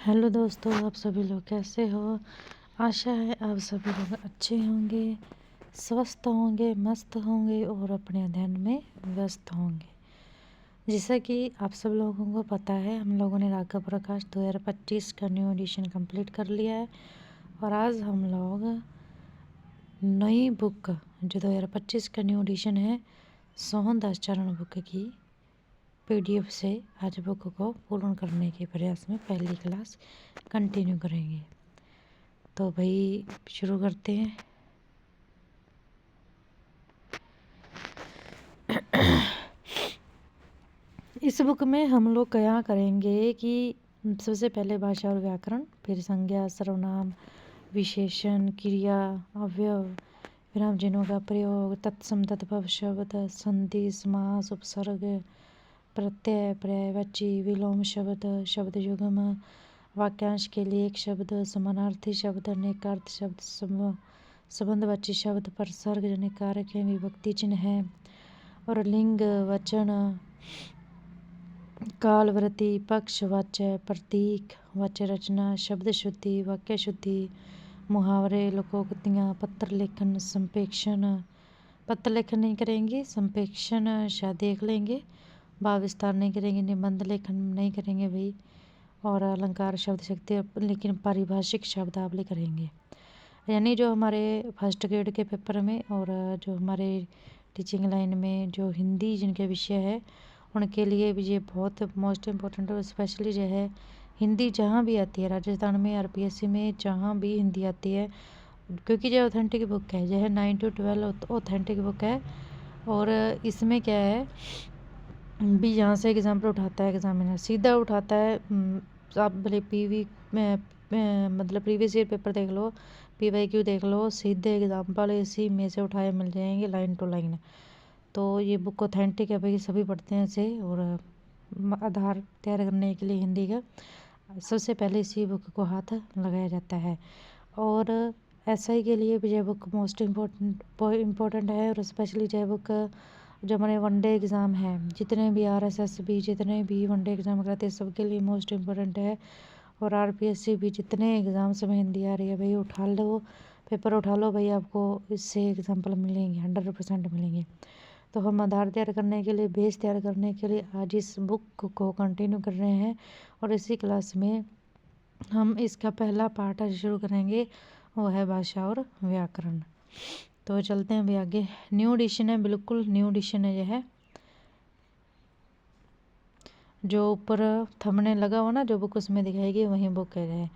Hello दोस्तों, आप सभी लोग कैसे हो। आशा है आप सभी लोग अच्छे होंगे, स्वस्थ होंगे, मस्त होंगे और अपने अध्ययन में व्यस्त होंगे। जैसा कि आप सब लोगों को पता है, हम लोगों ने राघव प्रकाश 2025 का न्यू एडिशन कंप्लीट कर लिया है और आज हम लोग नई बुक जो 2025 का न्यू एडिशन है सोहन दास चरण बुक की PDF से आज बुक को पूर्ण करने के प्रयास में पहली क्लास कंटिन्यू करेंगे। तो भाई शुरू करते हैं। इस बुक में हम लोग क्या करेंगे कि सबसे पहले भाषा और व्याकरण, फिर संज्ञा, सर्वनाम, विशेषण, क्रिया, अवयव, विराम चिन्हों का प्रयोग, तत्सम तद्भव शब्द, संधि, समास, उपसर्ग, प्रत्यय, पर्यायवाची, विलोम शब्द, शब्द युग्म, वाक्यांश के लिए एक शब्द, समानार्थी शब्द, अनेकार्थ शब्द, संबंधवाची शब्द, प्रसर्ग जनित कारक है, विभक्ति चिन्ह है और लिंग, वचन, कालवृत्ति, पक्ष, वाच्य, प्रतीक, वाच्य रचना, शब्द शुद्धि, वाक्य शुद्धि, मुहावरे, लोकोक्तियाँ, पत्र लेखन, संप्रेक्षण, पत्र लेखन नहीं करेंगे, संप्रेक्षण शायद देख लेंगे, भाव विस्तार नहीं करेंगे, निबंध लेखन नहीं करेंगे भाई, और अलंकार, शब्द शक्ति, लेकिन पारिभाषिक शब्दावली करेंगे। यानी जो हमारे फर्स्ट ग्रेड के पेपर में और जो हमारे टीचिंग लाइन में जो हिंदी जिनके विषय है उनके लिए भी ये बहुत मोस्ट इम्पोर्टेंट और स्पेशली जो है हिंदी जहाँ भी आती है, राजस्थान में, RPSC में जहाँ भी हिंदी आती है, क्योंकि जो ऑथेंटिक बुक है, जो है 9 to 12 ऑथेंटिक बुक है। और इसमें क्या है भी, यहाँ से एग्जाम्पल उठाता है एग्जामिनर, सीधा उठाता है। आप भले मतलब प्रीवियस ईयर पेपर देख लो, PYQ देख लो, सीधे एग्जाम्पल इसी में से उठाए मिल जाएंगे लाइन टू लाइन। तो ये बुक ऑथेंटिक है भाई, सभी पढ़ते हैं इसे। और आधार तैयार करने के लिए हिंदी का सबसे पहले इसी बुक को हाथ लगाया जाता है। और SI के लिए भी यह बुक मोस्ट इम्पोर्टेंट है। और स्पेशली यह बुक जो हमारे वनडे एग्ज़ाम है, जितने भी RSS भी जितने भी वनडे एग्ज़ाम कराते हैं सबके लिए मोस्ट इम्पोर्टेंट है। और RPSC भी जितने एग्ज़ाम्स में हिंदी आ रही है भाई, उठा लो, पेपर उठा लो भाई, आपको इससे एग्जाम्पल मिलेंगे, 100% मिलेंगे। तो हम आधार तैयार करने के लिए, बेस तैयार करने के लिए आज इस बुक को कंटिन्यू कर रहे हैं। और इसी क्लास में हम इसका पहला पार्ट आज शुरू करेंगे, वो है भाषा और व्याकरण। तो चलते हैं अभी आगे। न्यू एडिशन है, बिल्कुल न्यू एडिशन है। यह है जो ऊपर थंबनेल लगा हुआ ना, जो बुक उसमें दिखाएगी वही बुक है।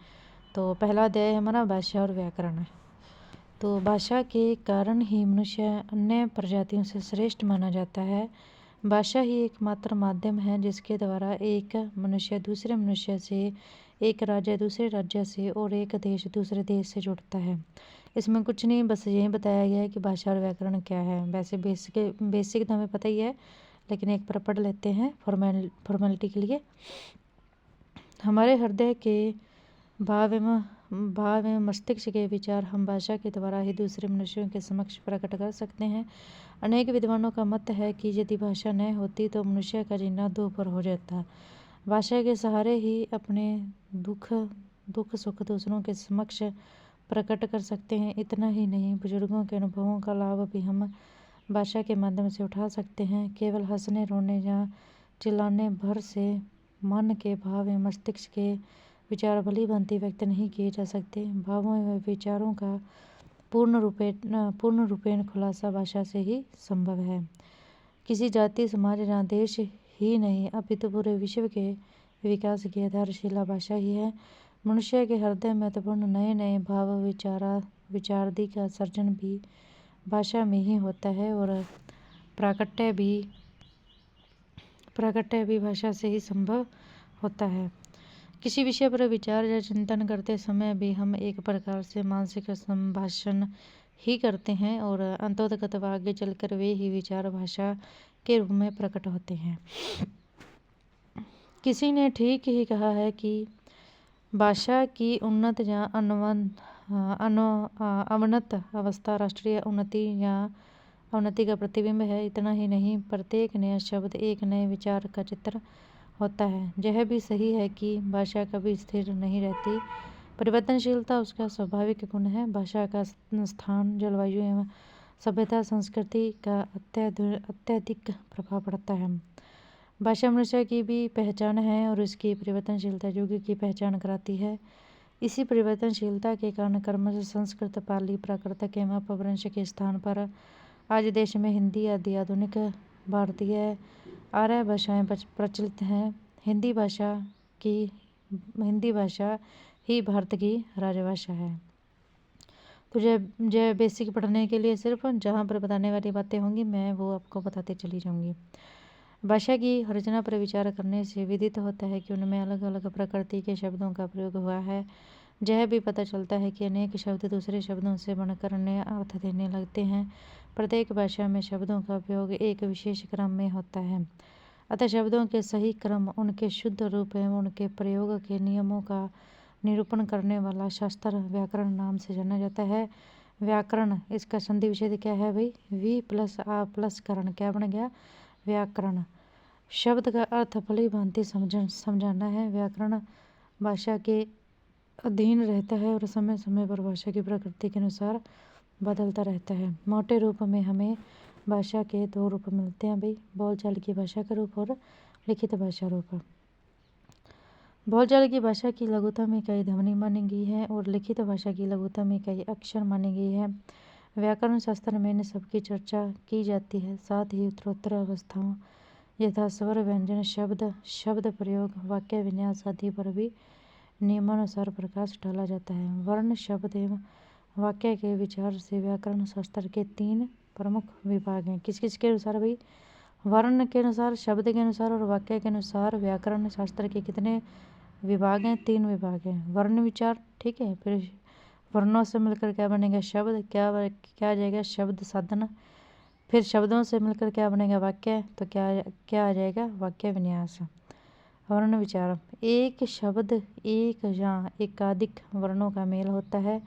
तो पहला अध्याय हमारा भाषा और व्याकरण है। तो भाषा के कारण ही मनुष्य अन्य प्रजातियों से श्रेष्ठ माना जाता है। भाषा ही एकमात्र माध्यम है जिसके द्वारा एक मनुष्य दूसरे मनुष्य से, एक राज्य दूसरे राज्य से और एक देश दूसरे देश से जुड़ता है। इसमें कुछ नहीं, बस यही बताया गया है कि भाषा और व्याकरण क्या है। वैसे बेसिक तो हमें पता ही है, लेकिन एक बार पढ़ लेते हैं फॉर्मेलिटी के लिए। हमारे हृदय के भाव एवं मस्तिष्क के विचार हम भाषा के द्वारा ही दूसरे मनुष्यों के समक्ष प्रकट कर सकते हैं। अनेक विद्वानों का मत है कि यदि भाषा न होती तो मनुष्य का जीना दूभर हो जाता। भाषा के सहारे ही अपने दुख सुख दूसरों के समक्ष प्रकट कर सकते हैं। इतना ही नहीं, बुजुर्गों के अनुभवों का लाभ भी हम भाषा के माध्यम से उठा सकते हैं। केवल हंसने, रोने या चिल्लाने भर से मन के भाव एवं मस्तिष्क के विचार भली भांति व्यक्त नहीं किए जा सकते। भावों एवं विचारों का पूर्ण रूपेण खुलासा भाषा से ही संभव है। किसी जाति, समाज या देश ही नहीं, अपितु पूरे विश्व के विकास की आधारशिला भाषा ही है। मनुष्य के हृदय में महत्वपूर्ण नए नए भाव विचारादि का सर्जन भी भाषा में ही होता है और प्राकट्य भी भाषा से ही संभव होता है। किसी विषय पर विचार या चिंतन करते समय भी हम एक प्रकार से मानसिक संभाषण ही करते हैं और अंततोगत आगे चलकर वे ही विचार भाषा के रूप में प्रकट होते हैं। किसी ने ठीक ही कहा है कि भाषा की उन्नत या अवनत अवस्था राष्ट्रीय उन्नति या अवनति का प्रतिबिंब है। इतना ही नहीं, प्रत्येक नया शब्द एक नए विचार का चित्र होता है। यह भी सही है कि भाषा कभी स्थिर नहीं रहती, परिवर्तनशीलता उसका स्वाभाविक गुण है। भाषा का स्थान, जलवायु एवं सभ्यता संस्कृति का अत्यधिक प्रभाव पड़ता है। भाषा मनुष्य की भी पहचान है और उसकी परिवर्तनशीलता युग की पहचान कराती है। इसी परिवर्तनशीलता के कारण क्रमशः संस्कृत, पाली, प्राकृत एवं अपभ्रंश के स्थान पर आज देश में हिंदी आदि आधुनिक भारतीय आर्य भाषाएं प्रचलित हैं। हिंदी भाषा ही भारत की राजभाषा है। तो जो बेसिक पढ़ने के लिए सिर्फ जहाँ पर बताने वाली बातें होंगी मैं वो आपको बताते चली जाऊंगी। भाषा की रचना पर विचार करने से विदित होता है कि उनमें अलग अलग प्रकृति के शब्दों का प्रयोग हुआ है। यह भी पता चलता है कि अनेक शब्द दूसरे शब्दों से बनकर नए अर्थ देने लगते हैं। प्रत्येक भाषा में शब्दों का उपयोग एक विशेष क्रम में होता है, अतः शब्दों के सही क्रम, उनके शुद्ध रूप एवं उनके प्रयोग के नियमों का निरूपण करने वाला शास्त्र व्याकरण नाम से जाना जाता है। व्याकरण, इसका संधि विच्छेद क्या है भाई? वी प्लस आ प्लस करण, क्या बन गया? व्याकरण। शब्द का अर्थ भली भांति समझाना है। व्याकरण भाषा के अधीन रहता है और समय समय पर भाषा की प्रकृति के अनुसार बदलता रहता है। मोटे रूप में हमें भाषा के दो रूप मिलते हैं भाई, बोलचाल की भाषा का रूप और लिखित भाषा रूप। बोलचाल की भाषा की लघुता में कई ध्वनि मानी गई है और लिखित भाषा की लघुता में कई अक्षर मानी गई है। व्याकरण शास्त्र में इन सबकी चर्चा की जाती है। साथ ही उत्तरोत्तर अवस्थाओं यथा स्वर, व्यंजन, शब्द प्रयोग, वाक्य विन्यास आदि पर भी नियमानुसार प्रकाश डाला जाता है। वर्ण, शब्द एवं वाक्य के विचार से व्याकरण शास्त्र के 3 प्रमुख विभाग हैं। किस किस के अनुसार भाई? वर्ण के अनुसार, शब्द के अनुसार और वाक्य के अनुसार व्याकरण शास्त्र के कितने विभाग हैं? 3 विभाग हैं। वर्ण विचार, ठीक है, फिर वर्णों से मिलकर क्या बनेगा? शब्द, क्या आ जाएगा? शब्द साधन। फिर शब्दों से मिलकर क्या बनेगा? वाक्य, तो क्या आ जाएगा? वाक्य विन्यास। वर्ण विचार, एक शब्द एक या एकाधिक वर्णों का मेल होता है।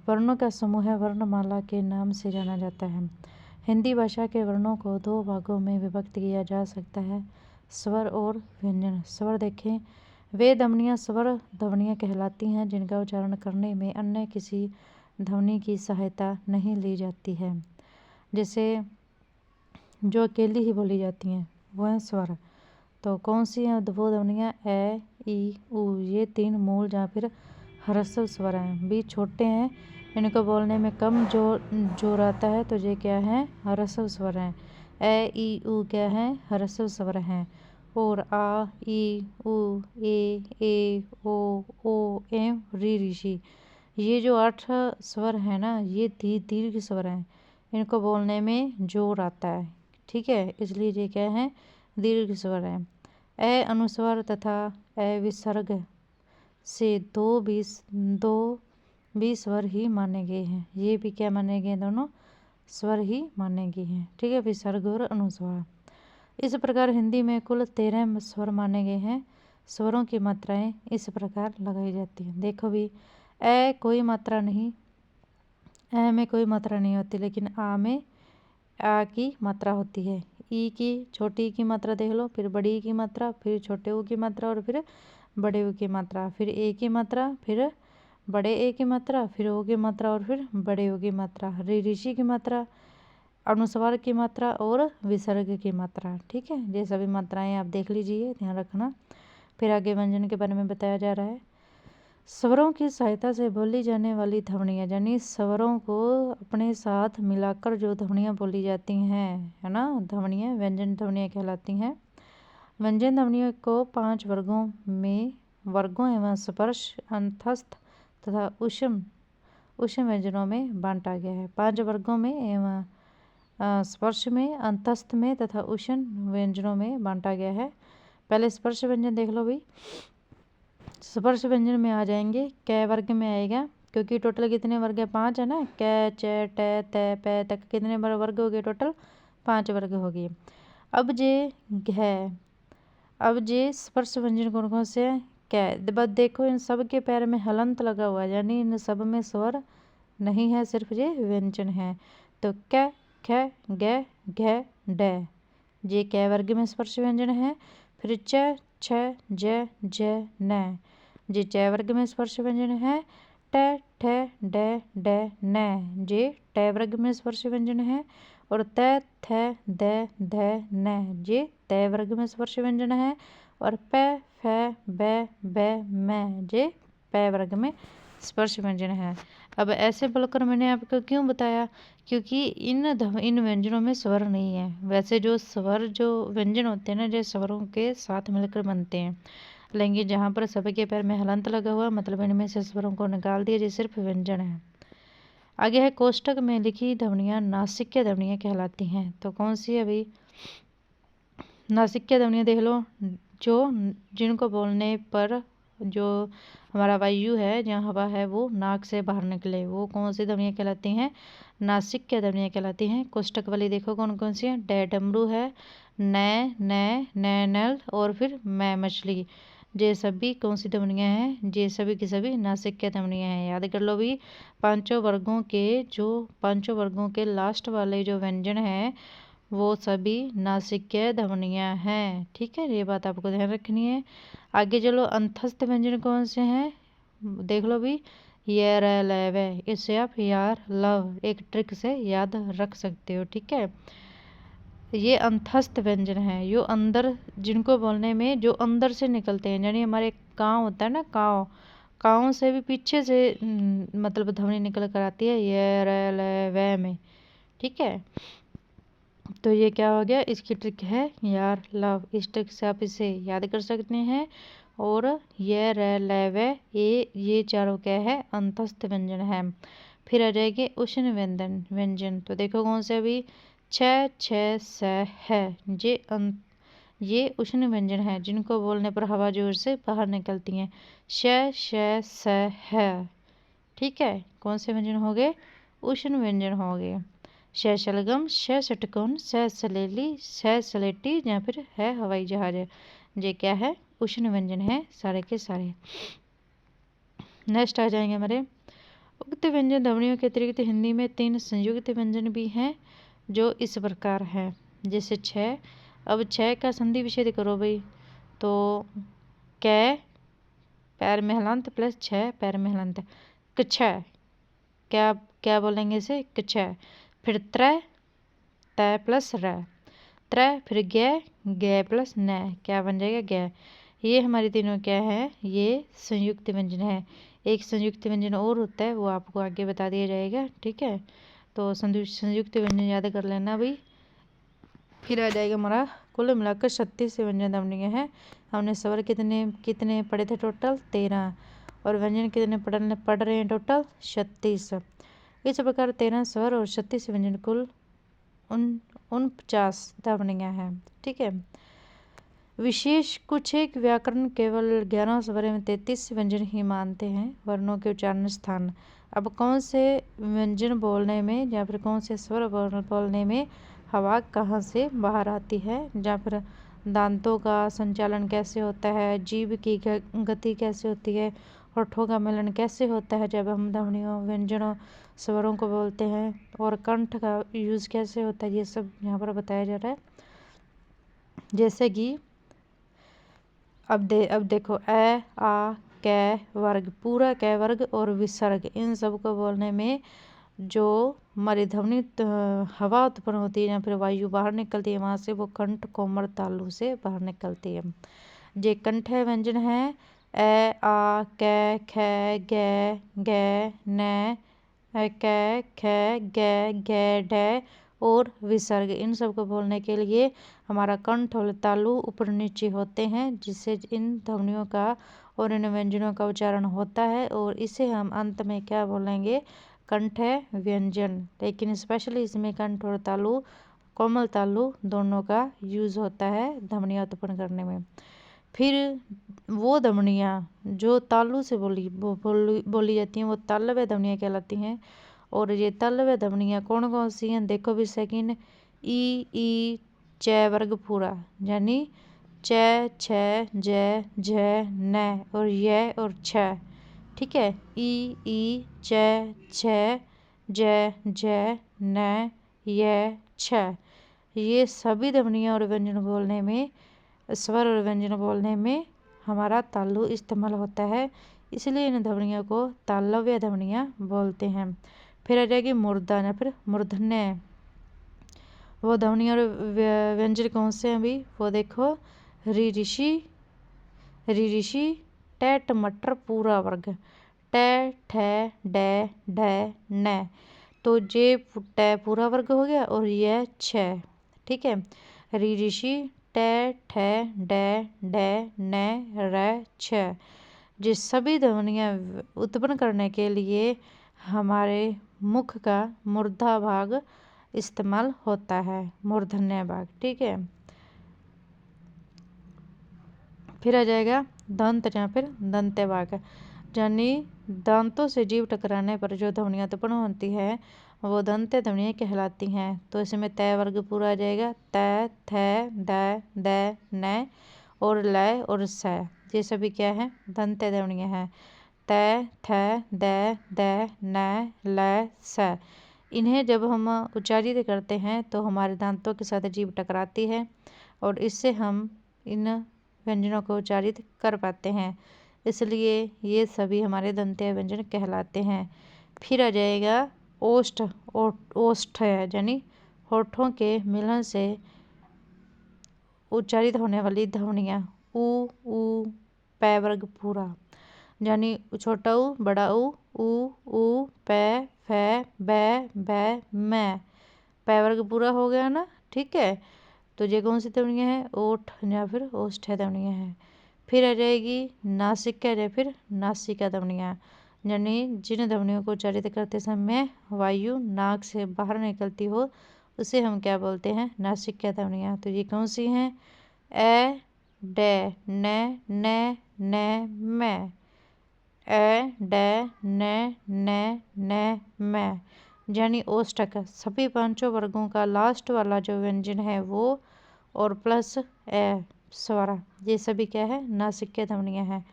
वर्णों का समूह वर्णमाला के नाम से जाना जाता है। हिंदी भाषा के वर्णों को 2 भागों में विभक्त किया जा सकता है, स्वर और व्यंजन। स्वर देखें, वे ध्वनियाँ स्वर ध्वनियाँ कहलाती हैं जिनका उच्चारण करने में अन्य किसी ध्वनि की सहायता नहीं ली जाती है, जैसे जो अकेली ही बोली जाती हैं वो हैं स्वर। तो कौन सी हैं वो ध्वनियाँ? ए, ई, उ, ये 3 मूल या फिर ह्रस्व स्वर हैं। भी छोटे हैं, इनको बोलने में कम जोर आता है, तो ये क्या है? ह्रस्व स्वर हैं। ए, ई, उ क्या है? ह्रस्व स्वर हैं। और आ, ई, उ, ए, ओ एवं री, ऋषि, ये जो 8 स्वर हैं ना, ये दीर्घ स्वर हैं, इनको बोलने में जोर आता है, ठीक है, इसलिए ये क्या है? दीर्घ स्वर है। ए अनुस्वर तथा ए विसर्ग से दो भी स्वर ही माने गए हैं। ये भी क्या माने गए? दोनों स्वर ही माने गए हैं, ठीक है, विसर्ग और अनुस्वर। इस प्रकार हिंदी में कुल 13 स्वर माने गए हैं। स्वरों की मात्राएं इस प्रकार लगाई जाती हैं। देखो भी, ए कोई मात्रा नहीं, ए में कोई मात्रा नहीं होती, लेकिन आ में आ की मात्रा होती है। ई की, छोटी की मात्रा देख लो, फिर बड़ी की मात्रा, फिर छोटे ऊ की मात्रा और फिर बड़े ऊ की मात्रा, फिर ए की मात्रा, फिर बड़े ए की मात्रा, फिर ओ की मात्रा और फिर बड़े ओ की मात्रा, ऋषि की मात्रा, अनुस्वार की मात्रा और विसर्ग की मात्रा, ठीक है। ये सभी मात्राएं आप देख लीजिए, ध्यान रखना। फिर आगे व्यंजन के बारे में बताया जा रहा है। स्वरों की सहायता से बोली जाने वाली ध्वनियाँ, यानी स्वरों को अपने साथ मिलाकर जो ध्वनियाँ बोली जाती हैं, है ना, ध्वनियाँ व्यंजन ध्वनियाँ कहलाती हैं। व्यंजन ध्वनियों को 5 वर्गों एवं स्पर्श, अंतस्थ तथा उष्म व्यंजनों में बांटा गया है। 5 वर्गों में एवं स्पर्श में, अंतस्थ में तथा उष्ण व्यंजनों में बांटा गया है। पहले स्पर्श व्यंजन देख लो भाई। स्पर्श व्यंजन में आ जाएंगे, कै वर्ग में आएगा, क्योंकि टोटल कितने वर्ग है? 5 है ना। कै, च, ट, त, प तक कितने वर्ग हो गए? टोटल 5 वर्ग हो गए। अब जे स्पर्श व्यंजन कौन से? कै। बस देखो, इन सब के पैर में हलंत लगा हुआ है, यानी इन सब में स्वर नहीं है, सिर्फ ये व्यंजन है। तो कै, ख, ग, घ, ड, ये कै वर्ग में स्पर्श व्यंजन है। फिर च, छ, ज, न। जे च वर्ग में स्पर्श व्यंजन है। ट, ठ, ड, न। जे ट वर्ग में स्पर्श व्यंजन है। और त, थ, द, न। जे त वर्ग में स्पर्श व्यंजन है। और प, फ, ब, म। जे प वर्ग में स्पर्श व्यंजन है। अब ऐसे बोलकर मैंने आपको क्यों बताया, क्योंकि इन व्यंजनों में स्वर नहीं है। वैसे जो स्वर जो व्यंजन होते हैं ना, जो स्वरों के साथ मिलकर बनते हैं, लेंगे जहाँ पर सभी के पैर में हलंत लगा हुआ, मतलब इनमें से स्वरों को निकाल दिया, जो सिर्फ व्यंजन है। आगे है कोष्टक में लिखी ध्वनियाँ नासिक्य ध्वनियाँ कहलाती हैं। तो कौन सी है अभी नासिक्य ध्वनियाँ देख लो, जो जिनको बोलने पर जो हमारा वायु है, जहाँ हवा है, वो नाक से बाहर निकले, वो कौन सी ध्वनियाँ कहलाती हैं, नासिक्य ध्वनियाँ कहलाती हैं। कोष्टक वाली देखो कौन कौन सी है। ड डमरू है, न नल और फिर मैं मछली। ये सभी कौन सी ध्वनियाँ हैं, ये सभी की सभी नासिक्य ध्वनियाँ हैं। याद कर लो भी, पांचों वर्गों के लास्ट वाले जो व्यंजन हैं वो सभी नासिक्य ध्वनियाँ हैं। ठीक है, ये बात आपको ध्यान रखनी है। आगे चलो, अंतस्थ व्यंजन कौन से हैं देख लो भी। ये र ल व, इससे आप यार लव एक ट्रिक से याद रख सकते हो। ठीक है, ये अंतस्थ व्यंजन है, जो अंदर, जिनको बोलने में जो अंदर से निकलते हैं, यानी हमारे काव होता है ना, काव से भी पीछे से मतलब ध्वनि निकल कर आती है ये र ल व में। ठीक है, तो ये क्या हो गया, इसकी ट्रिक है यार लव। इस ट्रिक से आप इसे याद कर सकते हैं। और ये र ल व ये चारों क्या है, अंतस्थ व्यंजन है। फिर आ जाएंगे उष्ण व्यंजन। तो देखो कौन से अभी, छ, स है, ये उष्ण व्यंजन है, जिनको बोलने पर हवा जोर से बाहर निकलती है। श, स है। ठीक है, कौन से व्यंजन हो गए, उष्ण व्यंजन हो गए। श शलगम, श षटकोण, स सलेली, स सलेटी, या फिर है हवाई जहाज। ये क्या है, उष्ण व्यंजन है सारे के सारे। नेक्स्ट आ जाएंगे हमारे उक्त व्यंजन ध्वनियों के अतिरिक्त हिंदी में 3 संयुक्त व्यंजन भी हैं, जो इस प्रकार हैं। जैसे छ, अब छ का संधि विच्छेद करो भाई, तो कै पैर में हलंत प्लस छ पैर में हलंत, कछ। क्या बोलेंगे इसे, कछ। फिर त्रै, तै प्लस र, त्रै। फिर गे प्लस न, क्या बन जाएगा, गे। ये हमारी तीनों क्या है, ये संयुक्त व्यंजन है। एक संयुक्त व्यंजन और होता है, वो आपको आगे बता दिया जाएगा। ठीक है, तो संयुक्त व्यंजन याद कर लेना भाई। फिर आ जाएगा हमारा कुल मिलाकर 36 व्यंजन ध्वनियाँ हैं। हमने स्वर कितने पढ़े थे, टोटल 13। और व्यंजन कितने पढ़ रहे हैं, टोटल 36। इस प्रकार 13 स्वर और 36 व्यंजन, कुल 49 ध्वनियाँ हैं। ठीक है, विशेष कुछ एक व्याकरण केवल 11 स्वर में 33 व्यंजन ही मानते हैं। वर्णों के उच्चारण स्थान, अब कौन से व्यंजन बोलने में या फिर कौन से स्वर बोलने में हवा कहाँ से बाहर आती है, या फिर दांतों का संचालन कैसे होता है, जीभ की गति कैसे होती है, होठों का मिलन कैसे होता है जब हम ध्वनियों व्यंजनों स्वरों को बोलते हैं, और कंठ का यूज़ कैसे होता है, ये सब यहाँ पर बताया जा रहा है। जैसे कि अब देखो, ए, आ, कै वर्ग, पूरा कै वर्ग और विसर्ग, इन सब को बोलने में जो हमारी ध्वनि हवा उत्पन्न होती है या फिर वायु बाहर निकलती है, वहाँ से वो कंठ कोमल तालु से बाहर निकलती है। जे कंठ व्यंजन है, ए, आ, कै, ख, गे, न, कै, ख, गे, ढ और विसर्ग, इन सब को बोलने के लिए हमारा कंठ और तालु ऊपर नीचे होते हैं, जिससे इन ध्वनियों का और इन व्यंजनों का उच्चारण होता है। और इसे हम अंत में क्या बोलेंगे, कंठ व्यंजन। लेकिन स्पेशली इसमें कंठ और तालु, कोमल तालु दोनों का यूज़ होता है ध्वनियाँ उत्पन्न करने में। फिर वो ध्वनियाँ जो तालु से बोली जाती हैं, वो तालव्य ध्वनियाँ कहलाती हैं। और ये तालव्य ध्वनियाँ कौन कौन सी हैं, देखो भी सेकंड, ई च वर्ग पूरा, यानी च, छ, ज, झ, न और य और छ। ठीक है, ई च, छ, ज, झ, न, य, छ। ये सभी ध्वनियाँ और व्यंजन बोलने में स्वर और व्यंजन बोलने में हमारा तालु इस्तेमाल होता है, इसलिए इन ध्वनियों को तालव्य ध्वनियाँ बोलते हैं। फिर आ जाएगी मूर्धन या फिर मूर्धन्य। वो ध्वनि और व्यंजन कौन से हैं अभी वो देखो, री ऋषि, टे टमाटर पूरा वर्ग, टे ठे डे ढे न, तो जे टे पूरा वर्ग हो गया और यह छ। ठीक है, री ऋषि टे ठे डे डे न र छ। ये सभी ध्वनियाँ उत्पन्न करने के लिए हमारे मुख का मूर्धा भाग इस्तेमाल होता है, मूर्धन्य भाग। ठीक है, फिर आ जाएगा दंत या फिर दंत्य भाग, यानी दांतों से जीभ टकराने पर जो ध्वनियाँ उत्पन्न होती है वो दंत्य ध्वनियाँ कहलाती हैं। तो इसमें तय वर्ग पूरा आ जाएगा, तय थ द द न और लय और स, ये सभी क्या है, दंत्य ध्वनियाँ हैं। तय थ द द न लय स, इन्हें जब हम उच्चारित करते हैं तो हमारे दांतों के साथ जीभ टकराती है और इससे हम इन व्यंजनों को उच्चारित कर पाते हैं, इसलिए ये सभी हमारे दंत्य व्यंजन कहलाते हैं। फिर आ जाएगा ओष्ठ। ओष्ठ है यानी होठों के मिलन से उच्चारित होने वाली ध्वनियाँ, ऊ पै वर्ग पूरा, यानी छोटा ऊ बड़ा ऊ पै फै बै बै मैं, पै वर्ग पूरा हो गया ना। ठीक है, तो ये कौन सी ध्वनियाँ हैं, ओठ या फिर ओष्ठ ध्वनियाँ हैं। फिर आ जाएगी नासिका या फिर नासिका ध्वनियाँ, यानी जिन ध्वनियों को उच्चारित करते समय वायु नाक से बाहर निकलती हो उसे हम क्या बोलते हैं, नासिका ध्वनियाँ। तो ये कौन सी हैं, ए डे न मैं, ए डे न मैं, यानी ओष्ठक सभी पांचों वर्गों का लास्ट वाला जो व्यंजन है वो और प्लस ए स्वर, ये सभी क्या है, नासिका ध्वनियाँ हैं।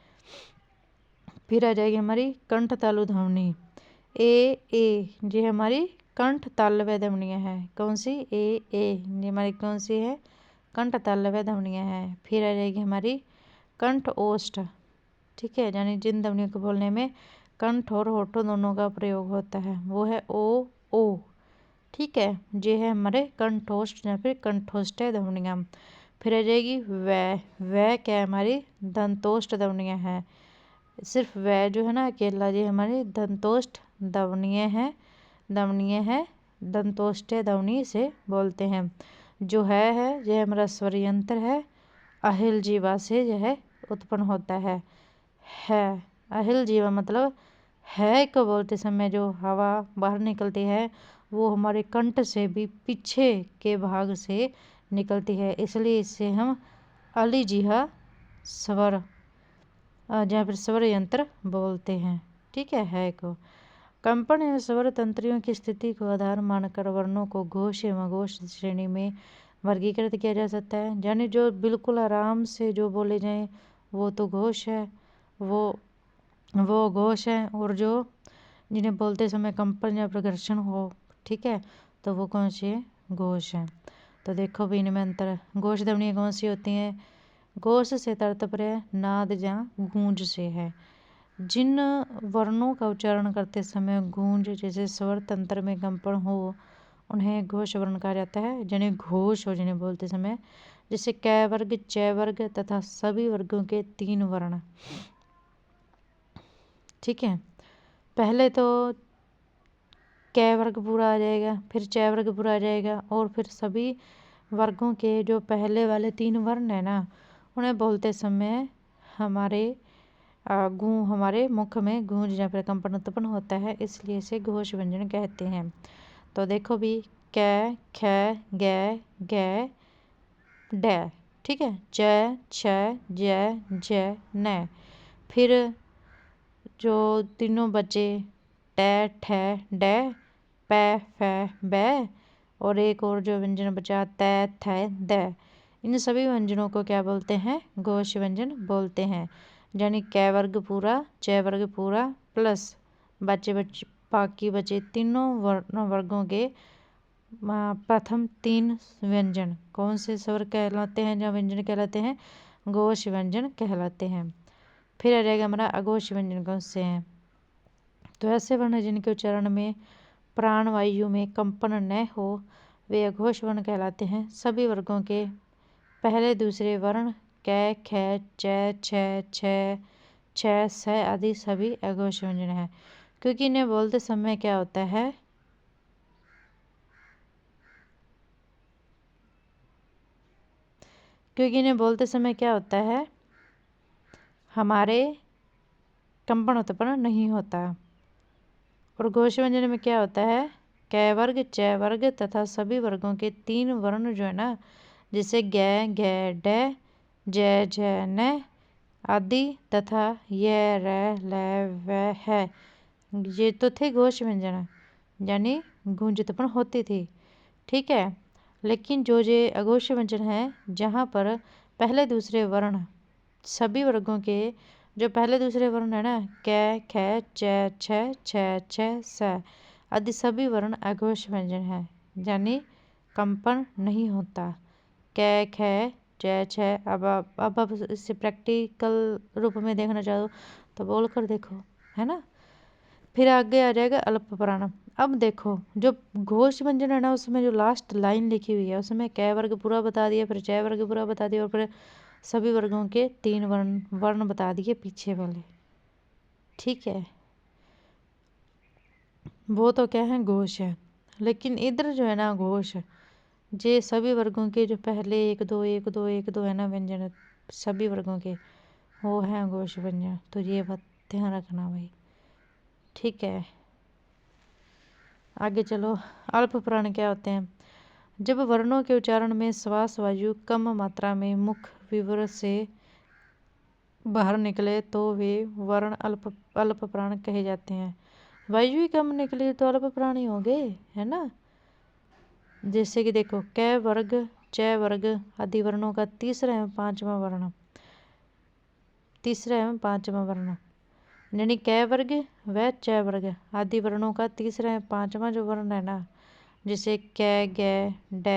फिर आ जाएगी हमारी कंठ तालु ध्वनि, ए ये हमारी कंठ तालव्य ध्वनियाँ हैं। कौन सी, ए ये हमारी कौन सी है, कंठ तालव्य ध्वनियाँ हैं। फिर आ जाएगी हमारी कंठ ओष्ठ। ठीक है, यानी जिन ध्वनियों को बोलने में कंठ और होठों दोनों का प्रयोग होता है वो है ओ। ठीक है, ये है हमारे कंठोष्ठ या फिर कंठोष्ठ ध्वनियाँ। फिर आ जाएगी वह क्या है, हमारी दंतोष्ठ ध्वनियाँ हैं। सिर्फ वह जो है ना अकेला, ये हमारी दंतोष्ठ ध्वनियाँ हैं, दंतोष्ठ ध्वनि से बोलते हैं। जो है यह हमारा स्वर यंत्र है, अहिल जीवा से यह उत्पन्न होता है। अहिल जीवा मतलब है को बोलते समय जो हवा बाहर निकलती है वो हमारे कंठ से भी पीछे के भाग से निकलती है, इसलिए इसे हम अलिजीहा स्वर या फिर स्वर यंत्र बोलते हैं। ठीक है को कंपन एवं स्वर तंत्रियों की स्थिति को आधार मानकर वर्णों को घोष एवं अघोष श्रेणी में वर्गीकृत किया जा सकता है, यानी जो बिल्कुल आराम से जो बोले जाएं वो तो घोष है, वो घोष है, और जो जिन्हें बोलते समय कंपन या प्रघर्षण हो, ठीक है, तो वो कौन से घोष हैं। तो देखो भी इनमें अंतर है। घोष ध्वनियाँ कौन सी होती हैं, घोष से तात्पर्य नाद या गूंज से है। जिन वर्णों का उच्चारण करते समय गूंज जैसे स्वर तंत्र में कंपन हो उन्हें घोष वर्ण कहा जाता है, जिन्हें घोष हो जिन्हें बोलते समय, जैसे कै वर्ग च वर्ग तथा सभी वर्गों के 3 वर्ण। ठीक है, पहले तो कै वर्ग पूरा आ जाएगा, फिर च वर्ग पूरा आ जाएगा और फिर सभी वर्गों के जो पहले वाले 3 वर्ण है ना उन्हें बोलते समय हमारे मुख में गूंज या फिर कंपन उत्पन्न होता है, इसलिए इसे घोष व्यंजन कहते हैं। तो देखो भी कै ख ग ग ड, ठीक है, च छ ज ज न, फिर जो तीनों बचे ट ठ ड पै फै बै और एक और जो व्यंजन बचा तै थ द, इन सभी व्यंजनों को क्या बोलते हैं, घोष व्यंजन बोलते हैं। यानी कै वर्ग पूरा च वर्ग पूरा प्लस बाकी बचे तीनों वर्गों के प्रथम 3 व्यंजन कौन से स्वर कहलाते हैं या व्यंजन कहलाते हैं? घोष व्यंजन कहलाते हैं। फिर आ जाएगा हमारा अघोष व्यंजन कौन से हैं? तो ऐसे वर्ण जिनके उच्चारण में प्राण वायु में कंपन न हो वे अघोष वर्ण कहलाते हैं। सभी वर्गों के पहले दूसरे वर्ण कै, ख, च, छ, छ, स आदि सभी अघोष व्यंजन हैं, क्योंकि इन्हें बोलते समय क्या होता है? क्योंकि इन्हें बोलते समय क्या होता है? हमारे कंपन उत्पन्न नहीं होता। और घोष व्यंजन में क्या होता है? कै वर्ग, च वर्ग तथा सभी वर्गों के 3 वर्ण जो है ना, जैसे ग, घ, ड, ज, झ, न आदि तथा य, र, ल, व, है, ये तो थे घोष व्यंजन, यानी गूंज उत्पन्न होती थी। ठीक है। लेकिन जो ये अघोष व्यंजन है, जहाँ पर पहले दूसरे वर्ण सभी वर्गों के जो पहले दूसरे वर्ण है ना, कै, ख, च, छ, स आदि सभी वर्ण अघोष व्यंजन है, यानी कंपन नहीं होता। कै, ख, छ। अब आप इसे प्रैक्टिकल रूप में देखना चाहो तो बोल कर देखो, है ना। फिर आगे आ जाएगा अल्प प्राण। अब देखो जो घोष व्यंजन है ना, उसमें जो लास्ट लाइन लिखी हुई है उसमें कै वर्ग पूरा बता दिया, फिर च वर्ग पूरा बता दिया, और फिर सभी वर्गों के 3 वर्ण बता दिए पीछे वाले। ठीक है, वो तो क्या है? घोष है। लेकिन इधर जो है ना घोष, जे सभी वर्गों के जो पहले 1 2 1 2 1 2 है ना व्यंजन, सभी वर्गों के वो है घोष व्यंजन। तो ये बात ध्यान रखना भाई। ठीक है, आगे चलो। अल्प प्राण क्या होते हैं? जब वर्णों के उच्चारण में श्वास वायु कम मात्रा में मुख विवर से बाहर निकले तो वे वर्ण अल्प प्राण कहे जाते हैं। वायु ही कम निकले तो अल्प प्राण ही होंगे, है ना। जैसे कि देखो कै वर्ग, च वर्ग आदि वर्णों का तीसरा एवं पांचवा वर्ण, यानी कै वर्ग व च वर्ग आदि वर्णों का तीसरा एवं पांचवा जो वर्ण है ना, जैसे कै, ग, ड,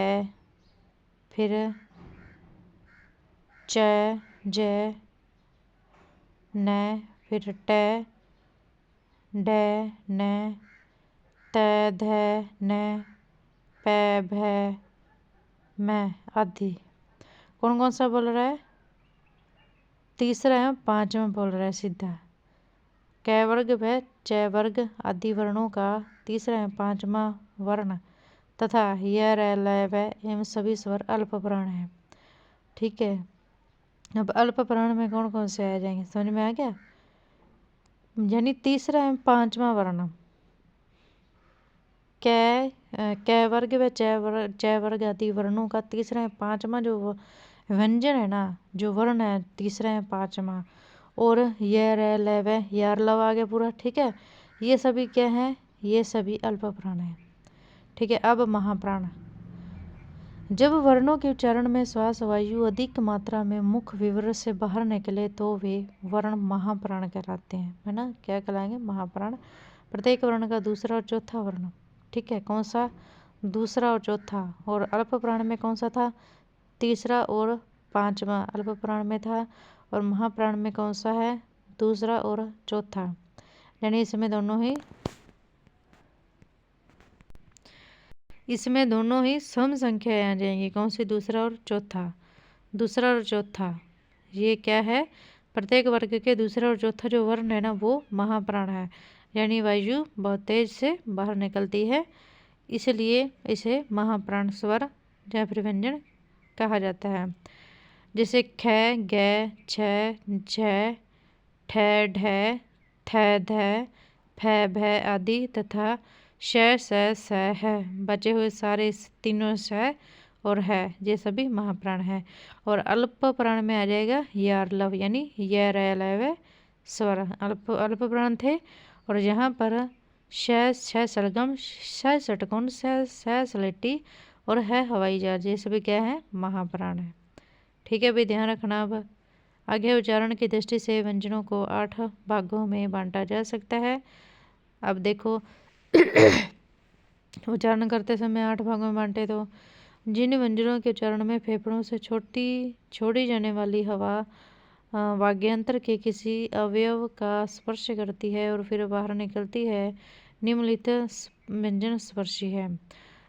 फिर च, ज, न, फिर ट, ड, न, त, ध, न, प, भ, म आदि कौन कौन सा बोल रहा है? तीसरा एवं पांचवा बोल रहा है सीधा। कै वर्ग व च वर्ग आदि वर्णों का तीसरा एवं पांचवा वर्ण तथा य, र, ल, व एवं सभी स्वर अल्प प्राण है। ठीक है, अब अल्प प्राण में कौन कौन से आ जाएंगे, समझ में आ गया? यानी तीसरा एवं पांचवा वर्ण कै वर्ग व च वर्ग आदि वर्णों का तीसरा एवं पांचवा जो व्यंजन है ना, जो वर्ण है तीसरा एवं पांचवा, और य, र, ल, व यार लव आ गया पूरा। ठीक है, ये सभी क्या है? ये सभी अल्प प्राण है। ठीक है, अब महाप्राण। जब वर्णों के उच्चारण में श्वास वायु अधिक मात्रा में मुख विवर से बाहर निकले तो वे वर्ण महाप्राण कहलाते हैं, है ना। क्या कहलाएंगे? महाप्राण। प्रत्येक वर्ण का दूसरा और चौथा वर्ण, ठीक है, कौन सा? दूसरा और चौथा। और अल्प प्राण में कौन सा था? तीसरा और पांचवा अल्प प्राण में था। और महाप्राण में कौन सा है? दूसरा और चौथा। यानी इसमें दोनों ही सम संख्या आ जाएंगी। कौन सी? दूसरा और चौथा। दूसरा और चौथा ये क्या है? प्रत्येक वर्ग के दूसरा और चौथा जो वर्ण है ना, वो महाप्राण है। यानी वायु बहुत तेज से बाहर निकलती है, इसलिए इसे महाप्राण स्वर या फिर व्यंजन कहा जाता है। जैसे ख, ग, छ, झ, ठ, ढ, थ, ध, फ, भ आदि तथा श, स, है। बचे हुए सारे तीनों स और है, ये सभी महाप्राण है। और अल्प प्राण में आ जाएगा यार लव, यानी य, र, ल, व स्वर अल्प प्राण थे। और यहाँ पर छ सलगम, श षटकोण, स सलेटी और है हवाई जहाज, ये सभी क्या है? महाप्राण है। ठीक है भाई, ध्यान रखना। अब आगे उच्चारण की दृष्टि से व्यंजनों को 8 भागों में बांटा जा सकता है। अब देखो उच्चारण करते समय 8 भागों में बांटे। तो जिन व्यंजनों के उच्चारण में फेफड़ों से छोड़ी जाने वाली हवा वाग्यंत्र के किसी अवयव का स्पर्श करती है और फिर बाहर निकलती है, निम्नलिखित व्यंजन स्पर्शी है।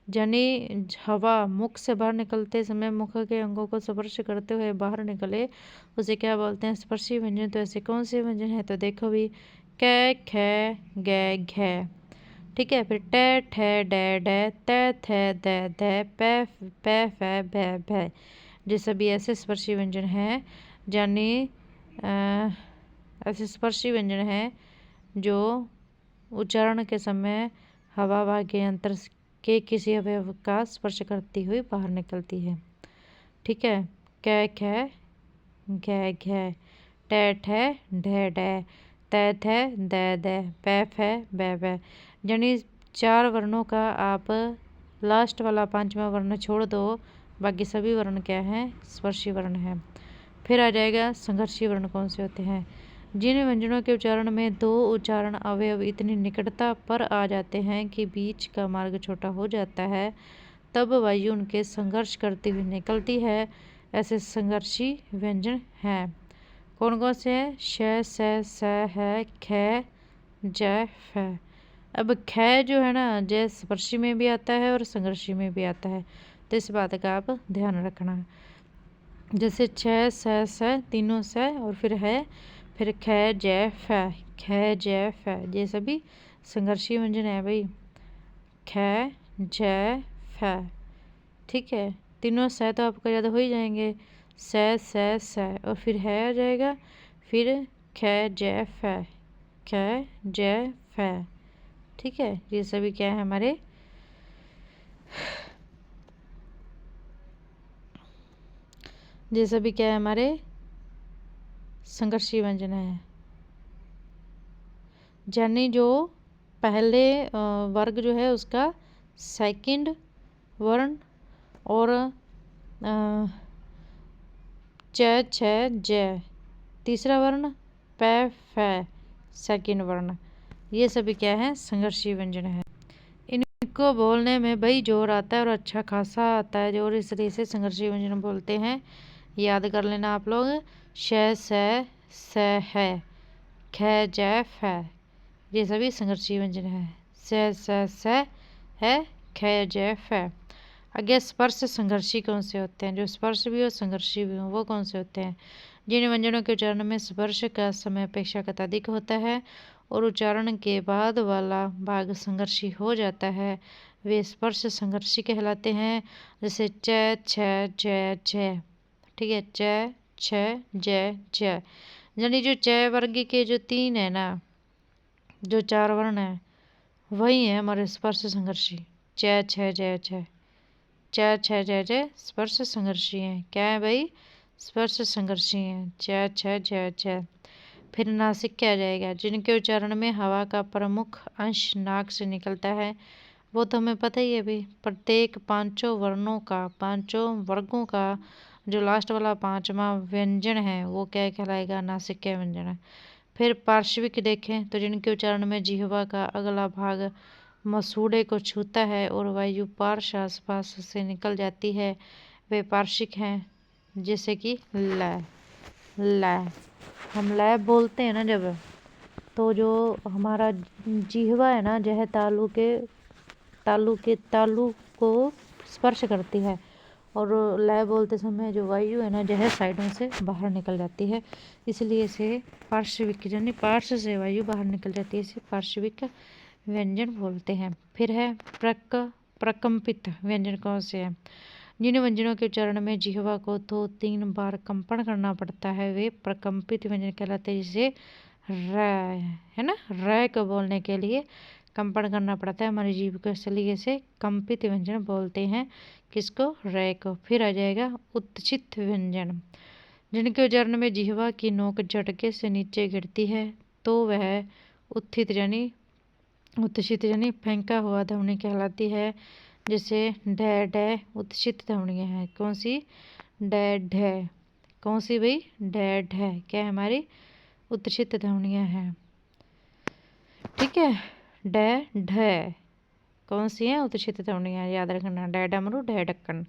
यानी हवा मुख से बाहर निकलते समय मुख के अंगों को स्पर्श करते हुए बाहर निकले, उसे क्या बोलते हैं? स्पर्शी व्यंजन। तो ऐसे कौन से व्यंजन है? तो देखो भी, कै, खे, गे, घे। ठीक है। फिर टे, ठे, डे, डे, ते, थे, दे, दे, पे, पे, फे, भे, भे। ये सभी ऐसे स्पर्शी व्यंजन हैं, यानी ऐसे स्पर्शी व्यंजन हैं जो उच्चारण के समय हवा वाग्यंत्र के किसी अवयव का स्पर्श करती हुई बाहर निकलती है। ठीक है। कै, खे, घे, घे, टे, ठे, ढे, डे, ते, थे, दे, दे, पे, फे, बे, बे। यानी 4 वर्णों का आप लास्ट वाला 5वां वर्ण छोड़ दो, बाकी सभी वर्ण क्या हैं? स्पर्शी वर्ण है। फिर आ जाएगा संघर्षी वर्ण कौन से होते हैं? जिन व्यंजनों के उच्चारण में 2 उच्चारण अवयव इतनी निकटता पर आ जाते हैं कि बीच का मार्ग छोटा हो जाता है, तब वायु उनके संघर्ष करती हुई निकलती है। ऐसे संघर्षी व्यंजन हैं। कौन कौन से हैं? श, स, है, ख, ज, फ। अब ख जो है ना, जय स्पर्शी में भी आता है और संघर्षी में भी आता है, तो इस बात का आप ध्यान रखना। जैसे छ, स, तीनों स और फिर है, फिर ख, ज, फ, ख, ज, फ। ये सभी संघर्षी व्यंजन है भाई। ख, ज, फ। ठीक है। तीनों स तो आपको याद हो ही जाएंगे, स और फिर है आ जाएगा, फिर ख, ज, फ, ख, ज, फ। ठीक है। ये सभी क्या है हमारे ये सभी क्या है हमारे संघर्षी व्यंजन है। यानी जो पहले वर्ग जो है उसका सेकंड वर्ण और च, छ, ज तीसरा वर्ण, प, फ सेकंड वर्ण, ये सभी क्या है? संघर्षी व्यंजन है। इनको बोलने में भाई जोर आता है और अच्छा खासा आता है जोर, इसलिए इसे संघर्षी व्यंजन बोलते हैं। याद कर लेना आप लोग। श, स, है, ख, ज, फ। ये सभी संघर्षी व्यंजन है। स, है, ख, ज, फ। आगे स्पर्श संघर्षी कौन से होते हैं? जो स्पर्श भी हो संघर्षी भी हो, वो कौन से होते हैं? जिन व्यंजनों के उच्चारण में स्पर्श का समय अपेक्षाकृत अधिक होता है और उच्चारण के बाद वाला भाग संघर्षी हो जाता है, वे स्पर्श संघर्षी कहलाते हैं। जैसे च, छ, ज, झ। ठीक है। च, छ, ज, झ। यानी जो च वर्ग के जो 3 है ना, जो 4 वर्ण है, वही है हमारे स्पर्श संघर्षी। च, छ, ज, झ। च, छ, ज, झ स्पर्श संघर्षी हैं। क्या है भाई? स्पर्श संघर्षी हैं। च, छ, ज, झ। फिर नासिक क्या आ जाएगा? जिनके उच्चारण में हवा का प्रमुख अंश नाक से निकलता है, वो तो हमें पता ही है भाई। प्रत्येक 5 वर्णों का, 5 वर्गों का जो लास्ट वाला 5वां व्यंजन है, वो क्या कहलाएगा? नासिक व्यंजन है। फिर पार्श्विक देखें तो जिनके उच्चारण में जिह्वा का अगला भाग मसूड़े को छूता है और वायु पार्श्व आसपास से निकल जाती है, वे पार्श्विक हैं। जैसे कि लय। लय हम लय बोलते हैं ना जब, तो जो हमारा जिह्वा है ना, जह तालु को स्पर्श करती है, और लय बोलते समय जो वायु है ना, जह साइडों से बाहर निकल जाती है, इसलिए इसे पार्श्विक, यानी पार्श्व से वायु बाहर निकल जाती है, इसे पार्श्विक व्यंजन बोलते हैं। फिर है प्रकंपित व्यंजन कौन से हैं? जिन व्यंजनों के उच्चारण में जिह्वा को 2-3 बार कंपन करना पड़ता है, वे प्रकंपित व्यंजन कहलाते हैं। जैसे र है ना, र को बोलने के लिए कंपन करना पड़ता है हमारी जीभ को, इसलिए से कंपित व्यंजन बोलते हैं। किसको? र को। फिर आ जाएगा उत्क्षिप्त व्यंजन। जिनके उच्चारण में जिह्वा की नोक झटके से नीचे गिरती है, तो वह उत्थित यानी फेंका हुआ ध्वनि कहलाती है। जैसे ढ, ढ उत्क्षिप्त ध्वनियाँ हैं। कौन सी? ढ, ढ। कौन सी भाई? ढ, ढ क्या है? हमारी उत्क्षिप्त ध्वनियाँ हैं। ठीक है। ढ, ढ कौन सी हैं? उत्क्षिप्त ध्वनियाँ, याद रखना, डै डमरू, डै ढक्कन।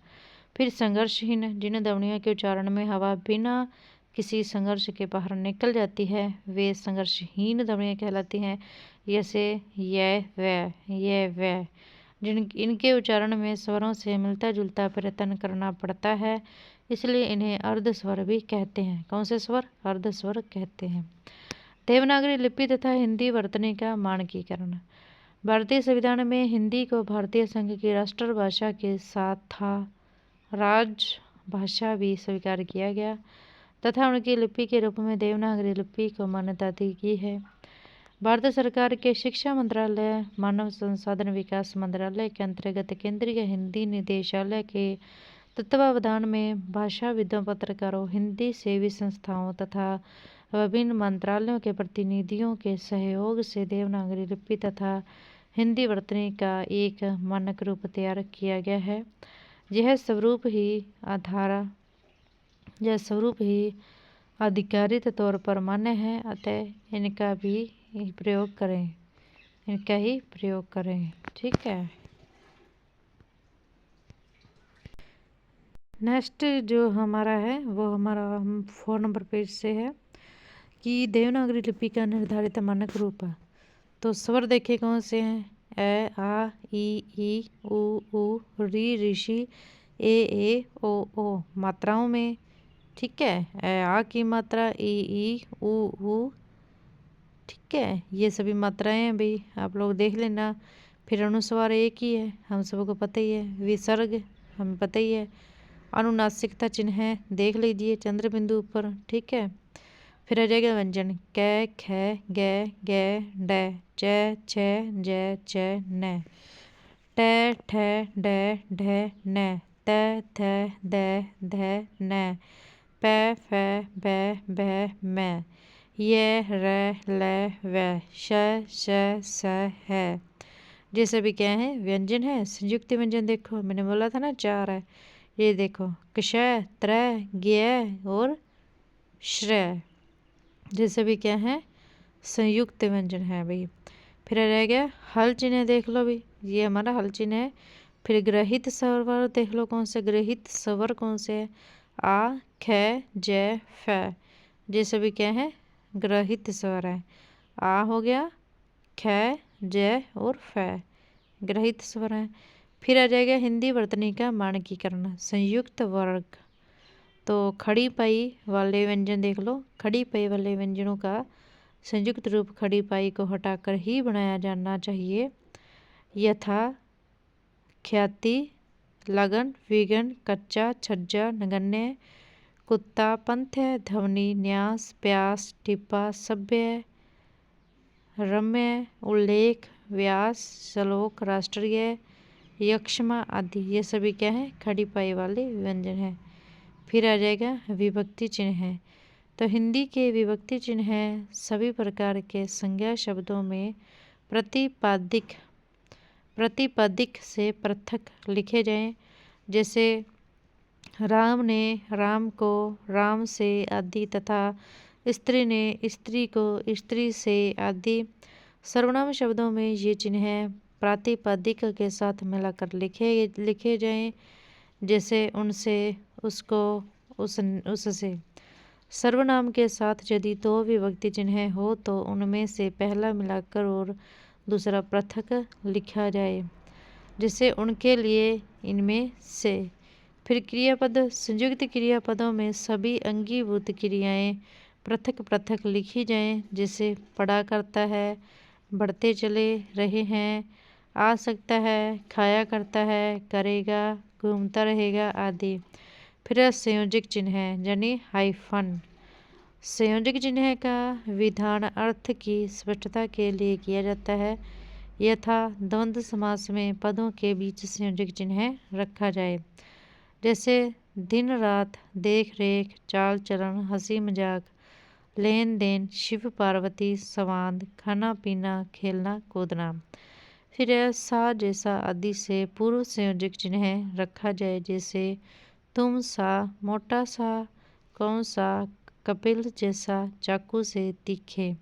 फिर संघर्षहीन, जिन ध्वनियों के उच्चारण में हवा बिना किसी संघर्ष के बाहर निकल जाती है वे संघर्षहीन ध्वनियाँ कहलाती हैं। जैसे यह वह, जिन इनके उच्चारण में स्वरों से मिलता जुलता प्रयत्न करना पड़ता है, इसलिए इन्हें अर्धस्वर भी कहते हैं। कौन से स्वर? अर्धस्वर कहते हैं। देवनागरी लिपि तथा हिंदी वर्तनी का मानकीकरण। भारतीय संविधान में हिंदी को भारतीय संघ की राष्ट्रभाषा के साथ राजभाषा भी स्वीकार किया गया तथा उनकी लिपि के रूप में देवनागरी लिपि को मान्यता दी गई है। भारत सरकार के शिक्षा मंत्रालय, मानव संसाधन विकास मंत्रालय के अंतर्गत केंद्रीय हिंदी निदेशालय के तत्वावधान में भाषाविदों, पत्रकारों, हिंदी सेवी संस्थाओं तथा विभिन्न मंत्रालयों के प्रतिनिधियों के सहयोग से देवनागरी लिपि तथा हिंदी वर्तनी का एक मानक रूप तैयार किया गया है। यह स्वरूप ही अधिकारित तौर पर मान्य है, अतः इनका ही प्रयोग करें। ठीक है। नेक्स्ट जो हमारा है वो हमारा 4 नंबर पेज से है कि देवनागरी लिपि का निर्धारित मानक रूप है। तो स्वर देखे कौन से हैं? ए, आ, ई, उ, री, ऋषि, ए, ओ। मात्राओं में, ठीक है, ए, आ की मात्रा, ई, उ, ठीक है, ये सभी मात्राएं हैं भाई, आप लोग देख लेना। फिर अनुस्वार एक ही है, हम सबको पता ही है। विसर्ग हमें पता ही है। अनुनासिकता चिन्ह है, देख लीजिए चंद्र बिंदु ऊपर, ठीक है। फिर आ जाएगा व्यंजन, कै, ख, गे, डै, च, छ, जै, च, न, ट, ठ, डै, ढ, न, त, थ, द, ध, न, प, फ, ब, भ, म, य, र, ल, व, श, है। जैसे भी क्या है? व्यंजन है। संयुक्त व्यंजन देखो, मैंने बोला था ना 4 है। ये देखो, क्ष, त्र, ज्ञ और श्रय, जैसे भी क्या है? संयुक्त व्यंजन है भाई। फिर रह गया हल चिन्ह, देख लो भाई, ये हमारा हल चिन्ह है। फिर ग्रहित स्वर देख लो, कौन से ग्रहित स्वर कौन से है? आ, ख, ज, फ, जैसे भी क्या है? ग्रहित स्वर है। आ हो गया, ख, ज और फ, ग्रहित स्वर है। फिर आ जाएगा हिंदी वर्तनी का मानकीकरण, संयुक्त वर्ग। तो खड़ी पाई वाले व्यंजन देख लो, खड़ी पाई वाले व्यंजनों का संयुक्त रूप खड़ी पाई को हटाकर ही बनाया जाना चाहिए। यथा ख्याति, लगन, विगन, कच्चा, छज्जा, नगण्य, कुत्ता, पंथ्य, ध्वनि, न्यास, प्यास, टिप्पा, सभ्य, रम्य, उल्लेख, व्यास, श्लोक, राष्ट्रीय, यक्ष्मा आदि, ये सभी क्या है? खड़ी पाई वाले व्यंजन है। फिर आ जाएगा विभक्ति चिन्ह है। तो हिंदी के विभक्ति चिन्ह है सभी प्रकार के संज्ञा शब्दों में प्रतिपादिक से पृथक लिखे जाएं। जैसे राम ने राम को राम से आदि तथा स्त्री ने स्त्री को स्त्री से आदि। सर्वनाम शब्दों में ये चिन्ह प्रातिपदिक के साथ मिलाकर लिखे जाएं। जैसे उनसे, उसको, उससे। सर्वनाम के साथ यदि 2 विभक्ति चिन्ह हो तो उनमें से पहला मिलाकर और दूसरा पृथक लिखा जाए, जैसे उनके लिए, इनमें से। फिर क्रियापद, संयुक्त क्रियापदों में सभी अंगीभूत क्रियाएं पृथक पृथक लिखी जाएं। जैसे पढ़ा करता है, बढ़ते चले रहे हैं, आ सकता है, खाया करता है, करेगा, घूमता रहेगा आदि। फिर संयोजक चिन्ह है, यानी हाइफन। संयोजक चिन्ह का विधान अर्थ की स्पष्टता के लिए किया जाता है। यथा द्वंद्व समास में पदों के बीच संयोजक चिन्ह रखा जाए। जैसे दिन रात, देख रेख, चाल चलन, हंसी मजाक, लेन देन, शिव पार्वती, संवाद, खाना पीना, खेलना कूदना। फिर सा जैसा आदि से पूर्व संयोजक चिन्ह रखा जाए। जैसे तुम सा, मोटा सा, कौन सा, कपिल जैसा, चाकू से तीखे।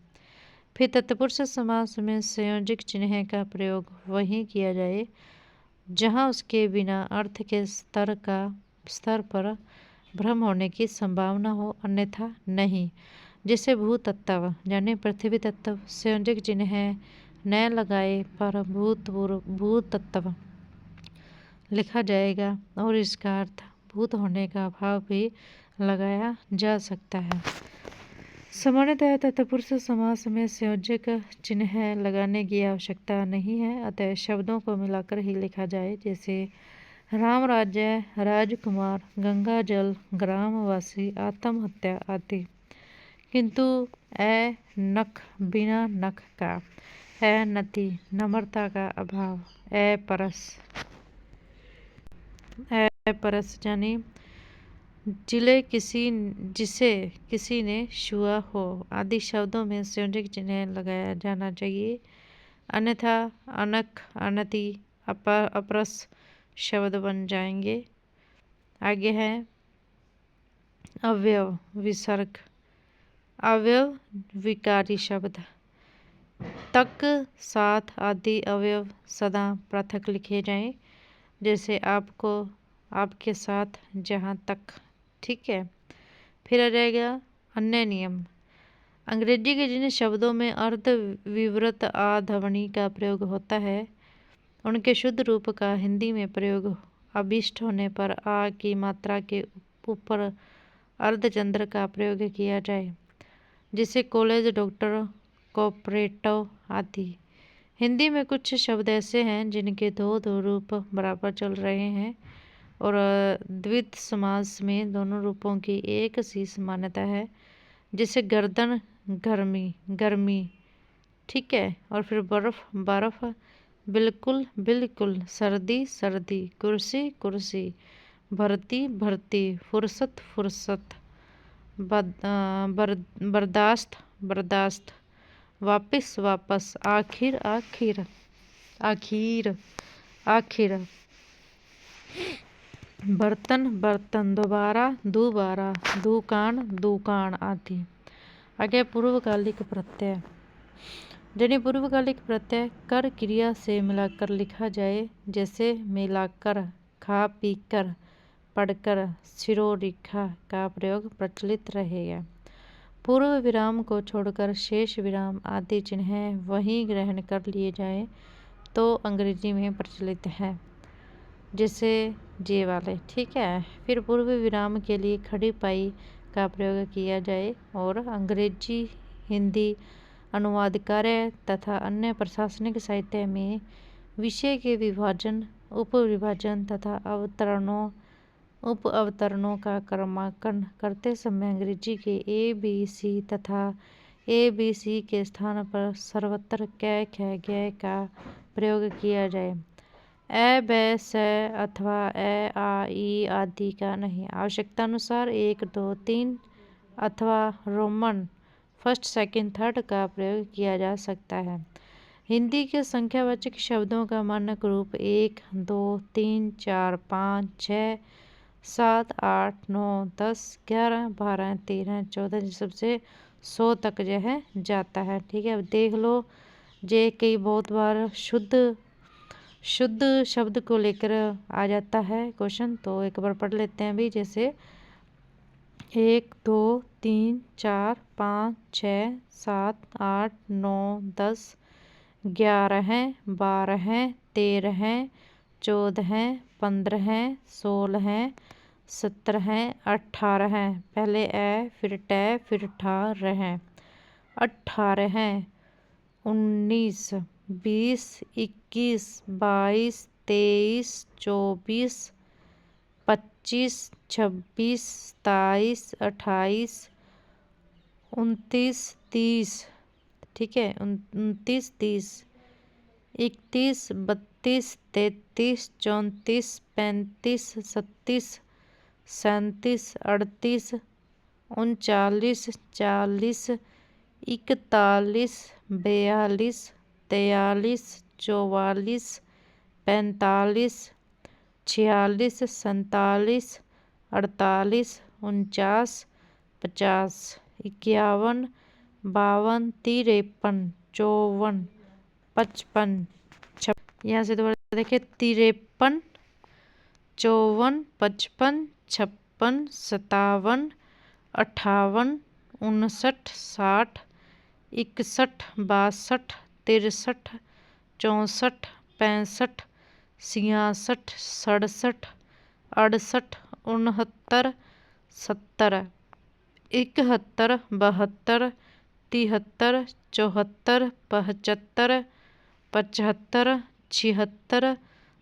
फिर तत्पुरुष समास में संयोजक चिन्ह का प्रयोग वहीं किया जाए जहाँ उसके बिना अर्थ के स्तर पर भ्रम होने की संभावना हो, अन्यथा नहीं। जैसे भूतत्व यानी पृथ्वी तत्व संयोजक चिन्ह न लगाए पर भूतत्व लिखा जाएगा और इसका अर्थ भूत होने का भाव भी लगाया जा सकता है। सामान्यतः तत्पुरुष समास में संयोजक चिन्ह लगाने की आवश्यकता नहीं है, अतः शब्दों को मिलाकर ही लिखा जाए। जैसे राम राज्य, राजकुमार, गंगा जल, ग्रामवासी, आत्महत्या आदि। किंतु ए नख बिना नख का, ए नति नम्रता का अभाव, ए परस यानी जिसे किसी ने छुआ हो आदि शब्दों में संयोजक चिन्ह लगाया जाना चाहिए, अन्यथा अनख, अनति, अपरस शब्द बन जाएंगे। आगे है अवयव विसर्ग, अवयव विकारी शब्द। तक, साथ आदि अवयव सदा पृथक लिखे जाएं। जैसे आपको, आपके साथ, जहाँ तक। ठीक है। फिर आ जाएगा अन्य नियम। अंग्रेजी के जिन शब्दों में अर्ध विवृत आ ध्वनि का प्रयोग होता है उनके शुद्ध रूप का हिंदी में प्रयोग अभिष्ट होने पर आ की मात्रा के ऊपर अर्धचंद्र का प्रयोग किया जाए। जिसे कॉलेज, डॉक्टर, कोऑपरेटिव आदि। हिंदी में कुछ शब्द ऐसे हैं जिनके दो रूप बराबर चल रहे हैं और द्वित्व समास में दोनों रूपों की एक सी समानता है। जैसे गर्दन, गर्मी। ठीक है। और फिर बर्फ, बिल्कुल, सर्दी, कुर्सी, भर्ती, फुर्सत, बर्दाश्त, वापस, आखिर, बर्तन, दोबारा, दुकान आदि। आगे पूर्वकालिक प्रत्यय। जिन्हें पूर्वकालिक प्रत्यय कर क्रिया से मिलाकर लिखा जाए। जैसे मिलाकर, खा पीकर, पढ़कर, सिरोरेखा का प्रयोग प्रचलित रहेगा। पूर्व विराम को छोड़कर शेष विराम आदि चिन्ह वहीं ग्रहण कर लिए जाए तो अंग्रेजी में प्रचलित है, जैसे जे वाले। ठीक है। फिर पूर्व विराम के लिए खड़ी पाई का प्रयोग किया जाए और अंग्रेजी, हिंदी अनुवाद कार्य तथा अन्य प्रशासनिक साहित्य में विषय के विभाजन, उपविभाजन तथा उप अवतरणों का क्रमांकन करते समय अंग्रेजी के ABC तथा ABC के स्थान पर सर्वत्र कै, ख, गै का प्रयोग किया जाए। ए, बै, से अथवा ए, आ, ई आदि का नहीं। आवश्यकतानुसार 1, 2, 3 अथवा रोमन फर्स्ट, सेकंड, थर्ड का प्रयोग किया जा सकता है। हिंदी के संख्यावाचक शब्दों का मानक रूप 1, 2, 3, 4, 5, 6, 7, 8, 9, 10, 11, 12, 13, 14 सबसे 100 तक जो है जाता है। ठीक है। अब देख लो, जे कई बहुत बार शुद्ध शब्द को लेकर आ जाता है क्वेश्चन, तो एक बार पढ़ लेते हैं भी। जैसे 1, 2, 3, 4, 5, 6, 7, 8, 9, 10, 11, 12, 13, 14, 15, 16, 17, 18। पहले ए, फिर टे, फिर ठा, रह। 18, 19, 20, 21, 22, 23, 24, 25, 26, 27, 28, 29, 30। ठीक है। 29, 30, 31, 32, 33, 34, 35, 37, 37, 38, 39, 40, 41, 42, 43, 44, 45, 46, 47, 48, 49, 50, 51, 52, 53, 54, 55, 56। यहाँ से दोबारा देखिए 53, 54, 55, 56, 57, 58, 59, 60, 61, 62, 63, 64, 65, 66, 67, 68, 69, 70, 71, 72, 73, 74, 75, 75, 76,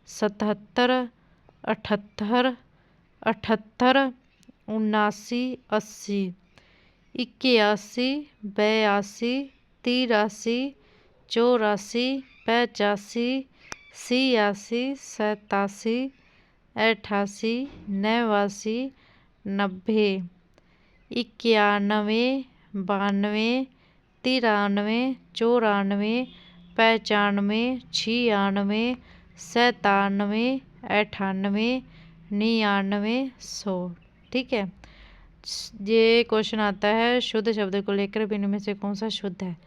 77, 78, 78, 79, 80, 81, 82, 83, 84, 85, 86, 87, 88, 89, 90, 91, 92, 93, 94, 95, 96, 97, 98, 99, 100। ठीक है, ये क्वेश्चन आता है शुद्ध शब्द को लेकर भी इनमें से कौन सा शुद्ध है।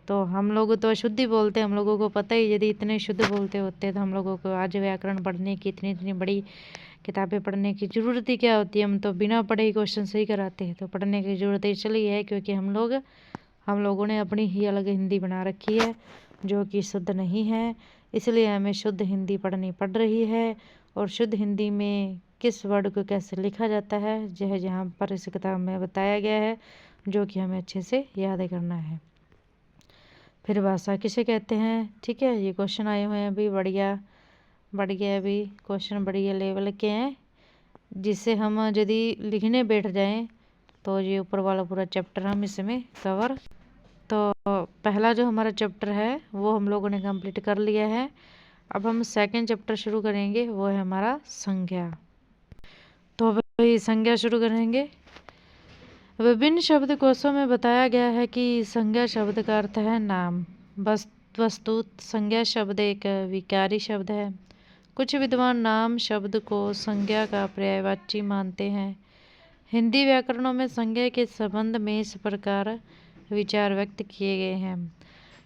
तो हम लोग तो अशुद्ध ही बोलते हैं, हम लोगों को पता ही, यदि इतने शुद्ध बोलते होते तो हम लोगों को आज व्याकरण पढ़ने की इतनी बड़ी किताबें पढ़ने की ज़रूरत ही क्या होती है। हम तो बिना पढ़े ही क्वेश्चन सही कराते हैं। तो पढ़ने की ज़रूरत इसलिए है क्योंकि हम लोगों ने अपनी ही अलग हिंदी बना रखी है जो कि शुद्ध नहीं है, इसलिए हमें शुद्ध हिंदी पढ़नी पड़ रही है। और शुद्ध हिंदी में किस वर्ड को कैसे लिखा जाता है यह यहाँ पर इस किताब में बताया गया है, जो कि हमें अच्छे से याद करना है। फिर भाषा किसे कहते हैं। ठीक है, ये क्वेश्चन आए हुए हैं अभी, बढ़िया अभी क्वेश्चन बढ़िया लेवल के हैं, जिससे हम यदि लिखने बैठ जाएं तो ये ऊपर वाला पूरा चैप्टर हम इसमें कवर। तो पहला जो हमारा चैप्टर है वो हम लोगों ने कंप्लीट कर लिया है। अब हम सेकंड चैप्टर शुरू करेंगे, वो है हमारा संज्ञा। तो भाई संज्ञा शुरू करेंगे। विभिन्न शब्दकोशों में बताया गया है कि संज्ञा शब्द का अर्थ है नाम। वस्तुत संज्ञा शब्द एक विकारी शब्द है। कुछ विद्वान नाम शब्द को संज्ञा का पर्यायवाची मानते हैं। हिंदी व्याकरणों में संज्ञा के संबंध में इस प्रकार विचार व्यक्त किए गए हैं।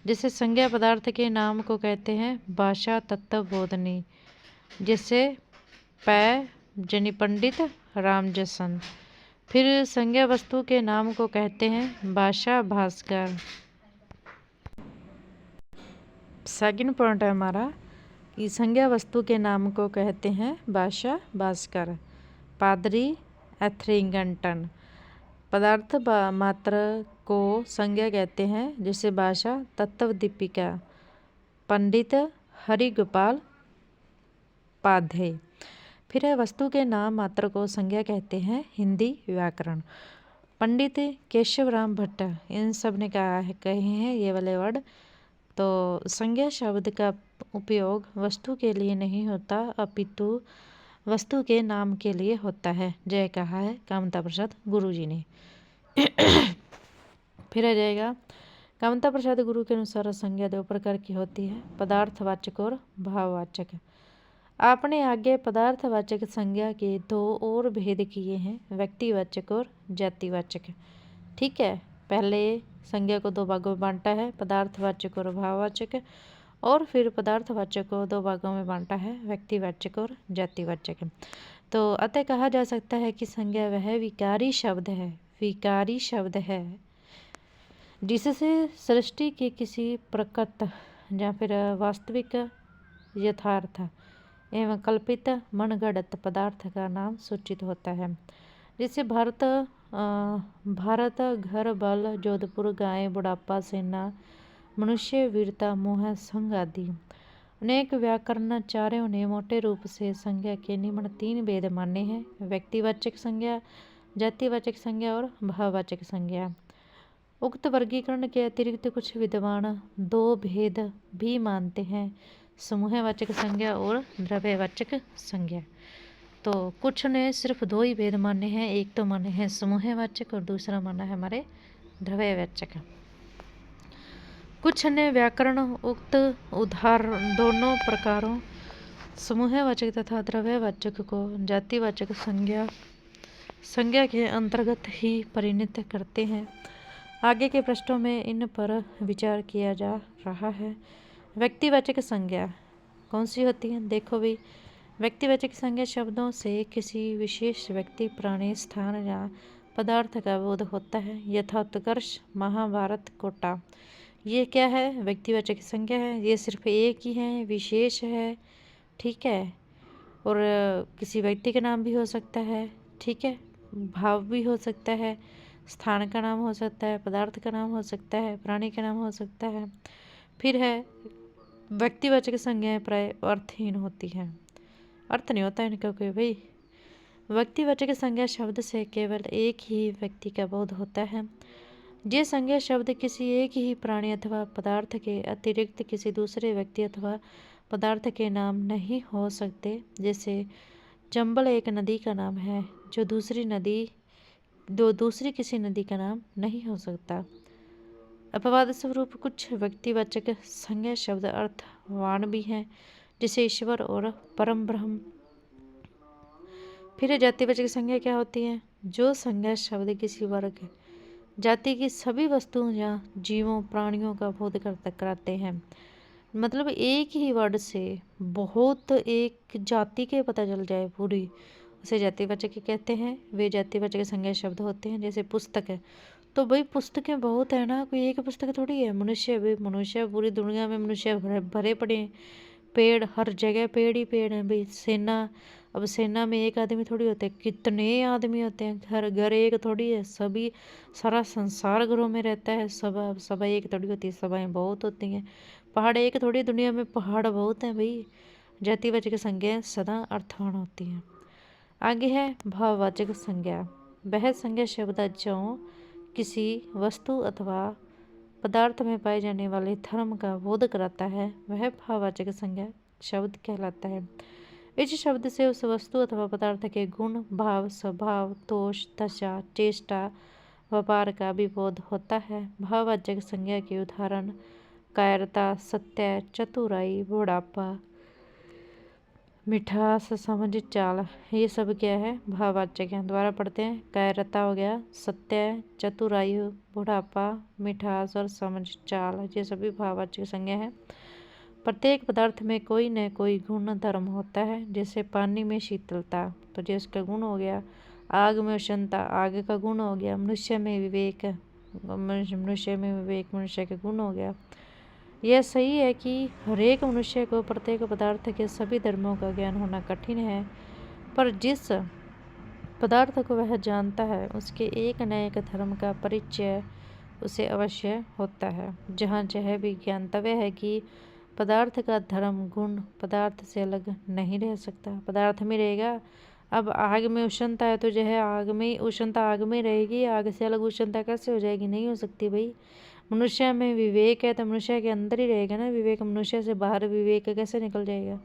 जैसे संज्ञा पदार्थ के नाम को कहते हैं भाषा तत्व बोधनी, जैसे पै जनि पंडित रामजसन। फिर संज्ञा वस्तु के नाम को कहते हैं भाषा भास्कर। सेकंड पॉइंट है हमारा कि संज्ञा वस्तु के नाम को कहते हैं भाषा भास्कर। पादरी एथरिंगटन। पदार्थ मात्र को संज्ञा कहते हैं, जैसे भाषा तत्व दीपिका पंडित हरिगोपाल पाध्ये। फिर है वस्तु के नाम मात्र को संज्ञा कहते हैं हिंदी व्याकरण। पंडित केशवराम भट्ट इन सब ने कहे हैं ये वाले वर्ड। तो संज्ञा शब्द का उपयोग वस्तु के लिए नहीं होता अपितु वस्तु के नाम के लिए होता है, जय कहा है कामता प्रसाद गुरु जी ने। फिर आ जाएगा कामता प्रसाद गुरु के अनुसार संज्ञा दो प्रकार की होती है, पदार्थवाचक और भाववाचक। आपने आगे पदार्थवाचक संज्ञा के दो और भेद किए हैं, व्यक्तिवाचक और जातिवाचक। ठीक है, पहले संज्ञा को दो भागों में बांटा है, पदार्थवाचक और भाववाचक, और फिर पदार्थवाचक को दो भागों में बांटा है, व्यक्तिवाचक और जातिवाचक। तो अतः कहा जा सकता है कि संज्ञा वह विकारी शब्द है जिससे सृष्टि के किसी प्रकृत या फिर वास्तविक यथार्थ एवं कल्पित मनगढ़ंत पदार्थ का नाम सूचित होता है। जैसे भारत घर बल जोधपुर गाय बुढ़ापा सेना मनुष्य वीरता मोह संग आदि। अनेक व्याकरणाचार्यों ने मोटे रूप से संज्ञा के निम्न तीन भेद माने हैं, व्यक्तिवाचक संज्ञा, जातिवाचक संज्ञा और भाववाचक संज्ञा। उक्त वर्गीकरण के अतिरिक्त कुछ विद्वान दो भेद भी मानते हैं, समूहवाचक संज्ञा और द्रव्यवाचक संज्ञा। तो कुछ ने सिर्फ दो ही भेद माने हैं, एक तो माने हैं समूहवाचक और दूसरा माना है हमारे द्रव्यवाचक। कुछ ने व्याकरण उक्त उदाहरण दोनों प्रकारों समूहवाचक तथा द्रव्यवाचक को जातिवाचक संज्ञा के अंतर्गत ही परिणत करते हैं। आगे के पृष्ठों में इन पर विचार किया जा रहा है। व्यक्तिवाचक संज्ञा कौन सी होती है? देखो भाई, व्यक्तिवाचक संज्ञा शब्दों से किसी विशेष व्यक्ति, प्राणी, स्थान या पदार्थ का बोध होता है। यथा उत्कर्ष, महाभारत, कोटा। ये क्या है? व्यक्तिवाचक संज्ञा है। ये सिर्फ एक ही है, विशेष है, ठीक है। और किसी व्यक्ति का नाम भी हो सकता है, ठीक है। भाव भी हो सकता है, स्थान का नाम हो सकता है, पदार्थ का नाम हो सकता है, प्राणी का नाम हो सकता है। फिर है व्यक्तिवाचक संज्ञाएं प्राय अर्थहीन होती हैं, अर्थ नहीं होता इनका कोई भाई। व्यक्तिवाचक संज्ञा शब्द से केवल एक ही व्यक्ति का बोध होता है। ये संज्ञा शब्द किसी एक ही प्राणी अथवा पदार्थ के अतिरिक्त किसी दूसरे व्यक्ति अथवा पदार्थ के नाम नहीं हो सकते। जैसे चंबल एक नदी का नाम है, जो दूसरी किसी नदी का नाम नहीं हो सकता। अपवाद स्वरूप कुछ व्यक्तिवाचक संज्ञा शब्द अर्थवान भी हैं, जैसे ईश्वर और परम ब्रह्म। फिर जातिवाचक संज्ञा क्या होती है? जो संज्ञा शब्द किसी वर्ग, जाति की सभी वस्तुओं या जीवों, प्राणियों का बोध कराते हैं। मतलब एक ही वर्ड से बहुत एक जाति के पता चल जाए पूरी, उसे जातिवाचक कहते हैं। वे जातिवाचक संज्ञा शब्द होते हैं। जैसे पुस्तक है, तो भाई पुस्तकें बहुत है ना, कोई एक पुस्तक थोड़ी है। मनुष्य, भाई मनुष्य, पूरी दुनिया में मनुष्य भरे पड़े हैं। पेड़, हर जगह पेड़ ही पेड़ हैं भाई। सेना, अब सेना में एक आदमी थोड़ी होते हैं, कितने आदमी होते हैं। घर घर एक थोड़ी है, सभी सारा संसार घरों में रहता है। सभा एक थोड़ी होती है, सभाएं बहुत होती हैं। पहाड़ एक थोड़ी, दुनिया में पहाड़ बहुत हैं भाई। जातिवाचक संज्ञाएं सदा अर्थवान होती हैं। आगे है भाववाचक संज्ञा। वह संज्ञा शब्द जो किसी वस्तु अथवा पदार्थ में पाए जाने वाले धर्म का बोध कराता है, वह भाववाचक संज्ञा शब्द कहलाता है। इस शब्द से उस वस्तु अथवा पदार्थ के गुण, भाव, स्वभाव, दोष, दशा, चेष्टा, व्यापार का भी बोध होता है। भाववाचक संज्ञा के उदाहरण कायरता, सत्य, चतुराई, बुढ़ापा, मिठास, समझ, चाल, ये सब क्या है? भाववाचक है। दोबारा पढ़ते हैं। कायरता हो गया, सत्य, चतुरायु, बुढ़ापा, मिठास और समझ, चाल, ये सभी भाववाचक संज्ञा है। प्रत्येक पदार्थ में कोई न कोई गुण धर्म होता है। जैसे पानी में शीतलता, तो ये उसका गुण हो गया। आग में उष्णता, आग का गुण हो गया। मनुष्य में विवेक, मनुष्य का गुण हो गया। यह सही है कि हरेक मनुष्य को प्रत्येक पदार्थ के सभी धर्मों का ज्ञान होना कठिन है, पर जिस पदार्थ को वह जानता है उसके एक न एक धर्म का परिचय उसे अवश्य होता है। जहाँ यह भी ज्ञातव्य है कि पदार्थ का धर्म गुण पदार्थ से अलग नहीं रह सकता, पदार्थ में रहेगा। अब आग में उष्णता है तो जो है आग में उष्णता आग में रहेगी, आग से अलग उष्णता कैसे हो जाएगी? नहीं हो सकती भाई। मनुष्य में विवेक है तो मनुष्य के अंदर ही रहेगा ना विवेक, मनुष्य से बाहर विवेक कैसे निकल जाएगा,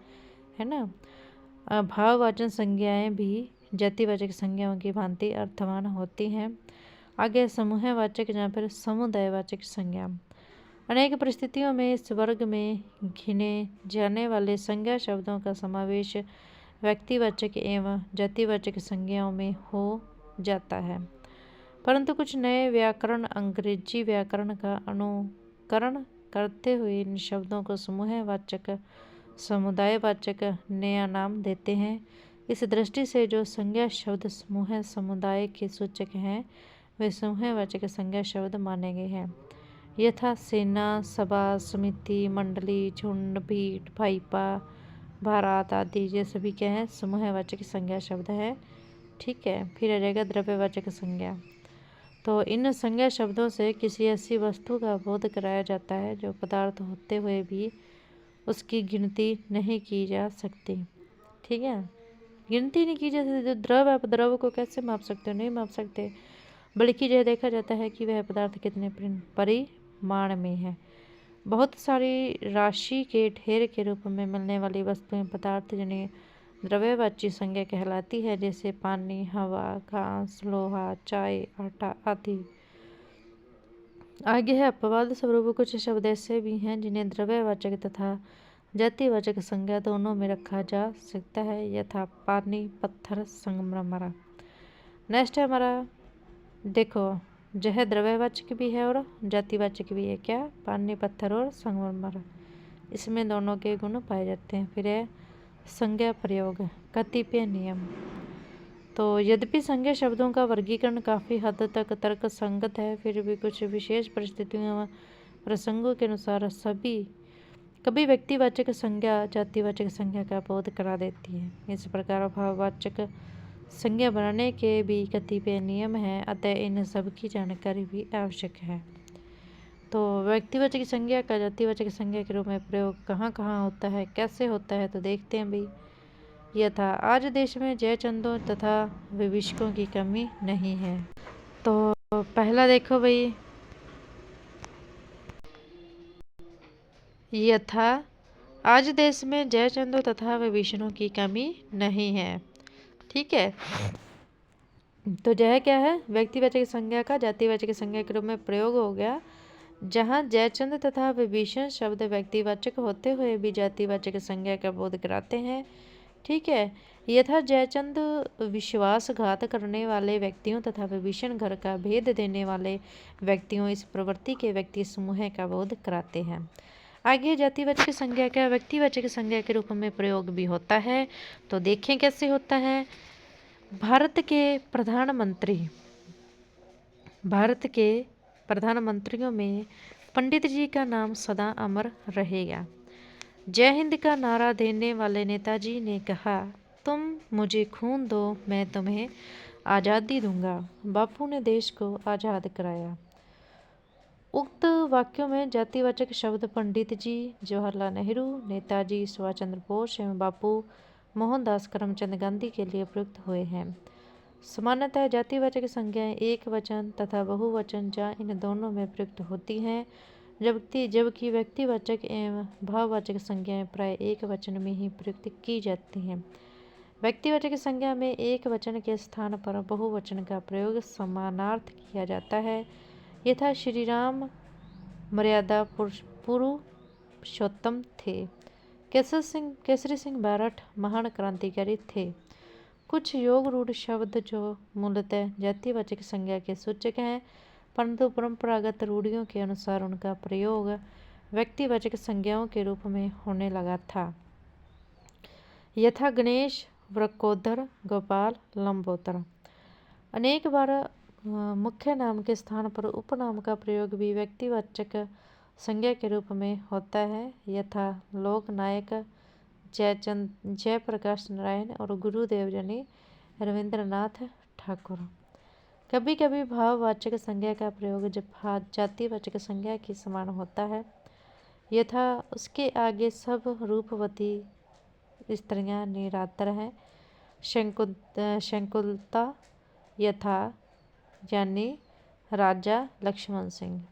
है ना। भाववाचक संज्ञाएं भी जातिवाचक संज्ञाओं की भांति अर्थवान होती हैं। आगे समूहवाचक या फिर समुदायवाचक संज्ञा। अनेक परिस्थितियों में इस वर्ग में गिने जाने वाले संज्ञा शब्दों का समावेश व्यक्तिवाचक एवं जातिवाचक संज्ञाओं में हो जाता है, परंतु कुछ नए व्याकरण अंग्रेजी व्याकरण का अनुकरण करते हुए इन शब्दों को समूहवाचक, समुदायवाचक नया नाम देते हैं। इस दृष्टि से जो संज्ञा शब्द समूह समुदाय के सूचक हैं, वे समूहवाचक संज्ञा शब्द माने गए हैं। यथा सेना, सभा, समिति, मंडली, झुंड, भीड़, भाईपा, बारात आदि, ये सभी क्या है? समूहवाचक संज्ञा शब्द है, ठीक है। फिर आ जाएगा द्रव्यवाचक संज्ञा। तो इन संज्ञा शब्दों से किसी ऐसी वस्तु का बोध कराया जाता है जो पदार्थ होते हुए भी उसकी गिनती नहीं की जा सकती, ठीक है। गिनती नहीं की जा सकती। जो द्रव है, द्रव को कैसे माप सकते हो? नहीं माप सकते, बल्कि यह देखा जाता है कि वह पदार्थ कितने परिमाण में है। बहुत सारी राशि के ढेर के रूप में मिलने वाली वस्तुएं पदार्थ जिन्हें द्रव्यवाची संज्ञा कहलाती है, जैसे पानी, हवा, घास, लोहा, चाय, आटा आदि। आगे है अपवाद स्वरूप कुछ शब्द ऐसे भी हैं जिन्हें द्रव्यवाचक तथा जातिवाचक संज्ञा दोनों में रखा जा सकता है, यथा पानी, पत्थर, संगमरमर। नेक्स्ट है हमारा, देखो जह द्रव्यवाचक भी है और जातिवाचक भी है। क्या? पानी, पत्थर और संगमरमर, इसमें दोनों के गुण पाए जाते हैं। फिर है संज्ञा प्रयोग, कतिपय नियम। तो यद्यपि संज्ञा शब्दों का वर्गीकरण काफ़ी हद तक तर्क संगत है, फिर भी कुछ विशेष परिस्थितियों व प्रसंगों के अनुसार कभी व्यक्तिवाचक संज्ञा जातिवाचक संज्ञा का बोध करा देती है। इस प्रकार भाववाचक संज्ञा बनाने के भी कतिपय नियम हैं, अतः इन सब की जानकारी भी आवश्यक है। तो व्यक्तिवाचक संज्ञा का जातिवाचक संज्ञा के रूप में प्रयोग कहाँ कहाँ होता है, कैसे होता है, तो देखते हैं भाई। यथा आज देश में जयचंदों तथा विभीषकों की कमी नहीं है। तो पहला देखो भाई, यथा आज देश में जयचंदों तथा विभीषणों की कमी नहीं है। ठीक है, तो जय क्या है? व्यक्तिवाचक संज्ञा का जातिवाचक संज्ञा के रूप में प्रयोग हो गया, जहाँ जयचंद तथा विभीषण शब्द व्यक्तिवाचक होते हुए भी जातिवाचक संज्ञा का बोध कराते हैं। ठीक है, यथा जयचंद विश्वासघात करने वाले व्यक्तियों तथा विभीषण घर का भेद देने वाले व्यक्तियों, इस प्रवृत्ति के व्यक्ति समूह का बोध कराते हैं। आगे जातिवाचक संज्ञा का व्यक्तिवाचक संज्ञा के रूप में प्रयोग भी होता है, तो देखें कैसे होता है। भारत के प्रधानमंत्रियों में पंडित जी का नाम सदा अमर रहेगा। जय हिंद का नारा देने वाले नेताजी ने कहा, तुम मुझे खून दो, मैं तुम्हें आज़ादी दूंगा। बापू ने देश को आज़ाद कराया। उक्त वाक्यों में जातिवाचक शब्द पंडित जी, जवाहरलाल नेहरू, नेताजी सुभाष चंद्र बोस एवं बापू मोहनदास करमचंद गांधी के लिए प्रयुक्त हुए हैं। सामान्यतः जातिवाचक संज्ञाएं एक वचन तथा बहुवचन या इन दोनों में प्रयुक्त होती हैं, जबकि व्यक्तिवाचक एवं भाववाचक संज्ञाएं प्राय एक वचन में ही प्रयुक्त की जाती हैं। व्यक्तिवाचक संज्ञा में एक वचन के स्थान पर बहुवचन का प्रयोग समानार्थ किया जाता है। यथा श्री राम मर्यादा पुरुषोत्तम थे। केसरी सिंह बारठ महान क्रांतिकारी थे। कुछ योग रूढ़ शब्द जो मूलतः जातिवाचक संज्ञा के सूचक हैं, परंतु परंपरागत रूढ़ियों के अनुसार उनका प्रयोग व्यक्तिवाचक संज्ञाओं के रूप में होने लगा था। यथा गणेश, वृकोदर, गोपाल, लंबोदर। अनेक बार मुख्य नाम के स्थान पर उपनाम का प्रयोग भी व्यक्तिवाचक संज्ञा के रूप में होता है। यथा लोकनायक जयप्रकाश नारायण और गुरुदेव यानी रविंद्रनाथ ठाकुर। कभी कभी भाववाचक संज्ञा का प्रयोग जब जातिवाचक संज्ञा के समान होता है, यथा उसके आगे सब रूपवती स्त्रियां निरादर हैं। शंकुतला यथा यानी राजा लक्ष्मण सिंह।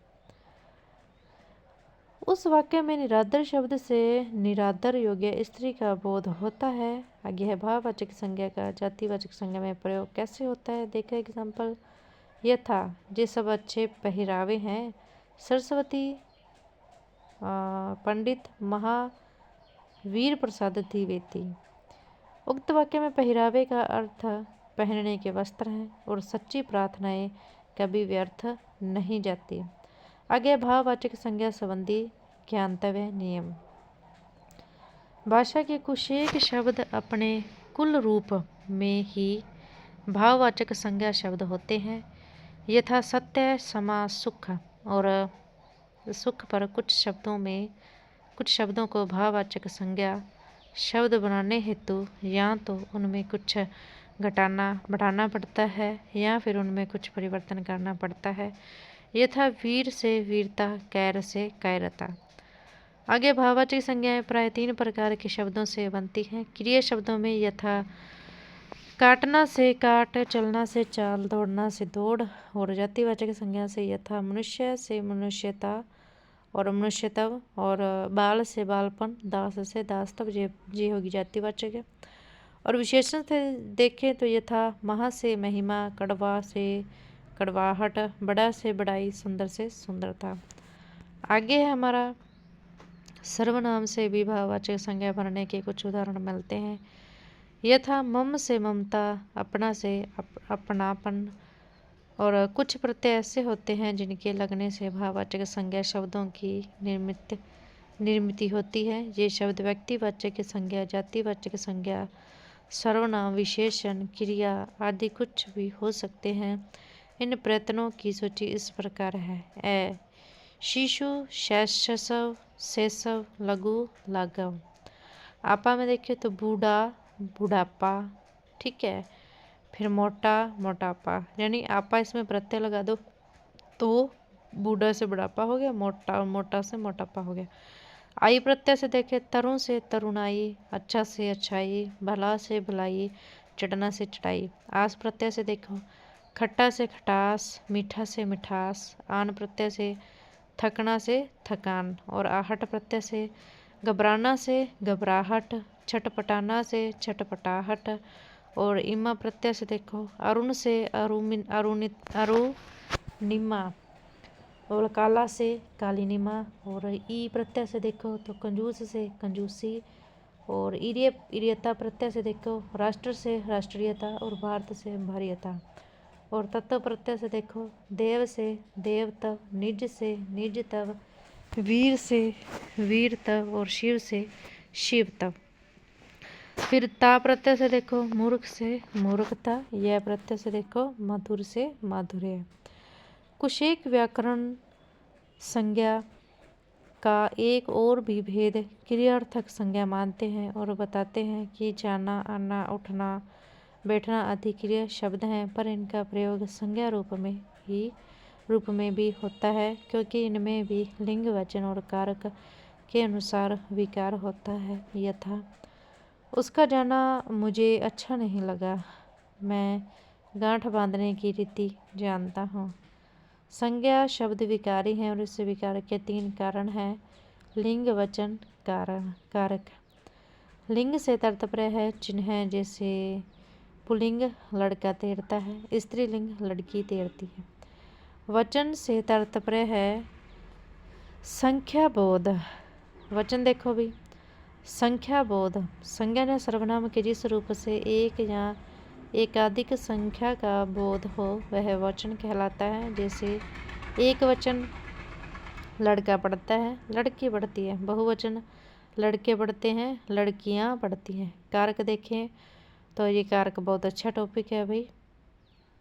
उस वाक्य में निरादर शब्द से निरादर योग्य स्त्री का बोध होता है। आगे है भाववाचक संज्ञा का जातिवाचक संज्ञा में प्रयोग कैसे होता है, देखा एग्जाम्पल। यथा जे सब अच्छे पहरावे हैं, सरस्वती पंडित महावीर प्रसाद द्विवेदी। उक्त वाक्य में पहरावे का अर्थ पहनने के वस्त्र हैं और सच्ची प्रार्थनाएं कभी व्यर्थ नहीं जाती। आगे भाववाचक संज्ञा संबंधी ज्ञातव्य नियम। भाषा के कुछ एक शब्द अपने कुल रूप में ही भाववाचक संज्ञा शब्द होते हैं। यथा सत्य, समा, सुख और सुख पर कुछ शब्दों को भाववाचक संज्ञा शब्द बनाने हेतु या तो उनमें कुछ घटाना बढ़ाना पड़ता है या फिर उनमें कुछ परिवर्तन करना पड़ता है। यथा वीर से वीरता, कैर से कैरता। आगे भाववाचक संज्ञाएं प्राय 3 प्रकार के शब्दों से बनती हैं। क्रिया शब्दों में यथा काटना से काट, चलना से चाल, दौड़ना से दौड़। और जातिवाचक संज्ञा से यथा मनुष्य से मनुष्यता और मनुष्यत्व, और बाल से बालपन, दास से दासत्व, ये होगी जातिवाचक। और विशेषण से देखें तो यथा महा से महिमा, कड़वा से कड़वाहट, बड़ा से बड़ाई, सुंदर से सुंदरता। आगे है हमारा सर्वनाम से भी भाववाचक संज्ञा बनने के कुछ उदाहरण मिलते हैं। यथा मम से ममता, अपना से अपनापन, और कुछ प्रत्यय ऐसे होते हैं जिनके लगने से भाववाचक संज्ञा शब्दों की निर्मित होती है। ये शब्द व्यक्तिवाचक संज्ञा, जातिवाचक संज्ञा, सर्वनाम, विशेषण, क्रिया आदि कुछ भी हो सकते हैं। इन प्रयत्नों की सूची इस प्रकार है। ए शिशु, शैशव, शैशव, लघु, लाघव। आपा में देखिए तो बूढ़ा, बुढ़ापा, ठीक है। फिर मोटा, मोटापा, यानी आपा इसमें प्रत्यय लगा दो तो बूढ़ा से बुढ़ापा हो गया, मोटा मोटा से मोटापा हो गया। आई प्रत्यय से देखे तरुण से तरुणाई, अच्छा से अच्छाई, भला से भलाई, चटना से चटाई। आस प्रत्यय से देखो खट्टा से खटास, मीठा से मिठास। आन प्रत्यय से थकना से थकान। और आहट प्रत्यय से घबराना से घबराहट, छटपटाना से छटपटाहट। और इमा प्रत्यय से देखो अरुण से अरुणिमा, और काला से कालीनिमा। और ई प्रत्यय से देखो तो कंजूस से कंजूसी। और इरियता प्रत्यय से देखो राष्ट्र से राष्ट्रीयता, और भारत से भारीयता। और तत्व प्रत्यय से देखो देव से देवतव, निज से निजतव, वीर से वीरतव, और शिव से शिवतव। फिर ता प्रत्यय से देखो मूर्ख से मूर्खता। यह प्रत्यय से देखो मधुर से माधुर्य। कुशेक व्याकरण संज्ञा का एक और भी भेद क्रियार्थक संज्ञा मानते हैं और बताते हैं कि जाना, आना, उठना, बैठना आदि क्रिया शब्द हैं, पर इनका प्रयोग संज्ञा रूप में भी होता है, क्योंकि इनमें भी लिंग, वचन और कारक के अनुसार विकार होता है। यथा उसका जाना मुझे अच्छा नहीं लगा, मैं गांठ बांधने की रीति जानता हूँ। संज्ञा शब्द विकारी हैं और इस विकार के 3 कारण हैं। लिंग, वचन, कारक। लिंग से तात्पर्य है चिन्ह, जैसे पुल्लिंग लड़का तैरता है, स्त्रीलिंग लड़की तैरती है। वचन से तात्पर्य है संख्या बोध। वचन देखो भी संख्या बोध। संज्ञा या सर्वनाम के जिस रूप से एक या एकाधिक संख्या का बोध हो वह वचन कहलाता है। जैसे एक वचन लड़का पढ़ता है, लड़की पढ़ती है। बहुवचन लड़के पढ़ते हैं, लड़कियां पढ़ती हैं। कारक देखें तो ये कारक बहुत अच्छा टॉपिक है भाई,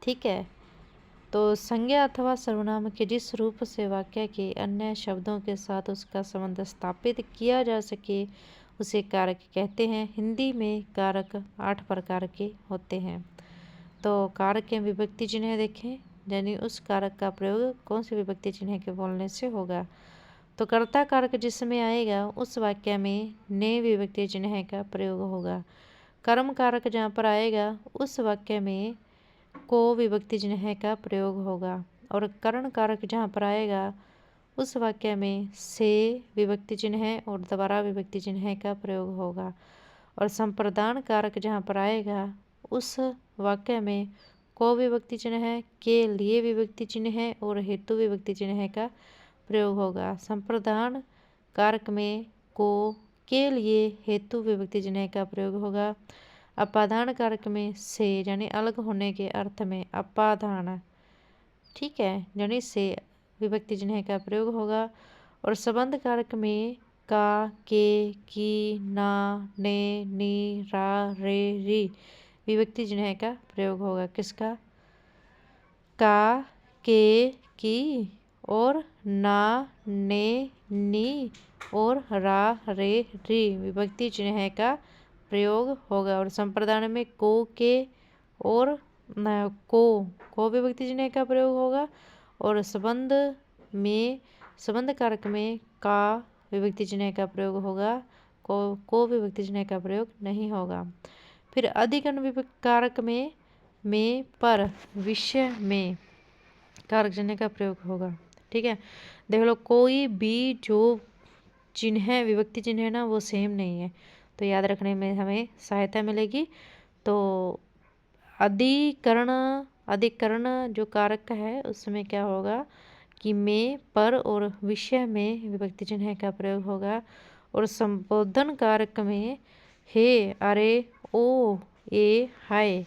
ठीक है। तो संज्ञा अथवा सर्वनाम के जिस रूप से वाक्य के अन्य शब्दों के साथ उसका संबंध स्थापित किया जा सके उसे कारक कहते हैं। हिंदी में कारक 8 प्रकार के होते हैं। तो कारक के विभक्ति चिन्ह देखें, यानी उस कारक का प्रयोग कौन से विभक्ति चिन्ह के बोलने से होगा। तो कर्ता कारक जिसमें आएगा उस वाक्य में ने विभक्ति चिन्ह का प्रयोग होगा। कर्म कारक जहाँ पर आएगा उस वाक्य में को विभक्ति चिन्ह का प्रयोग होगा। और करण कारक जहाँ पर आएगा उस वाक्य में से विभक्ति चिन्ह और द्वारा विभक्ति चिन्ह का प्रयोग होगा। और संप्रदान कारक जहाँ पर आएगा उस वाक्य में को विभक्ति चिन्ह, के लिए विभक्ति चिन्ह और हेतु विभक्ति चिन्ह का प्रयोग होगा। संप्रदान कारक में को, के लिए, हेतु विभक्ति चिन्ह का प्रयोग होगा। अपादान कारक में से यानी अलग होने के अर्थ में अपादान, ठीक है, यानी से विभक्ति चिन्ह का प्रयोग होगा। और संबंध कारक में का, के, की, ना, ने, नी, रा, रे, री विभक्ति चिन्ह का प्रयोग होगा। किसका? का, के, की और ना, ने, नी और रा, रे, री विभक्ति चिन्ह का प्रयोग होगा। और संप्रदान में को, के और को विभक्ति चिन्ह का प्रयोग होगा। और संबंध कारक में का विभक्ति चिन्ह का प्रयोग होगा, को विभक्ति चिन्ह का प्रयोग नहीं होगा। फिर अधिकरण कारक में पर, विषय में कारक चिन्ह का प्रयोग होगा, ठीक है। देख लो कोई भी जो चिन्ह विभक्ति चिन्ह है ना वो सेम नहीं है, तो याद रखने में हमें सहायता मिलेगी। तो अधिकरण जो कारक है उसमें क्या होगा कि में, पर और विषय में विभक्ति चिन्ह का प्रयोग होगा। और संबोधन कारक में हे, अरे, ओ, ए, हाय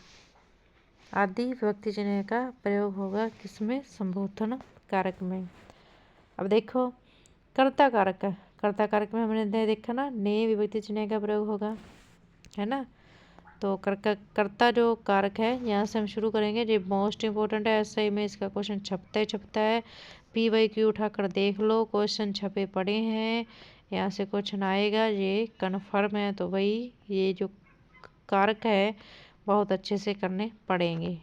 आदि विभक्ति चिन्ह का प्रयोग होगा किसमें? संबोधन कारक में। अब देखो कर्ता कारक है, कर्ता कारक में हमने देखा ना ने विभक्ति चिन्ह का प्रयोग होगा, है ना। तो कर्ता जो कारक है यहाँ से हम शुरू करेंगे। ये मोस्ट इंपॉर्टेंट है, एसआई में इसका क्वेश्चन छपता है। PYQ उठाकर देख लो, क्वेश्चन छपे पड़े हैं, यहाँ से क्वेश्चन आएगा, ये कन्फर्म है। तो भाई ये जो कारक है बहुत अच्छे से करने पड़ेंगे।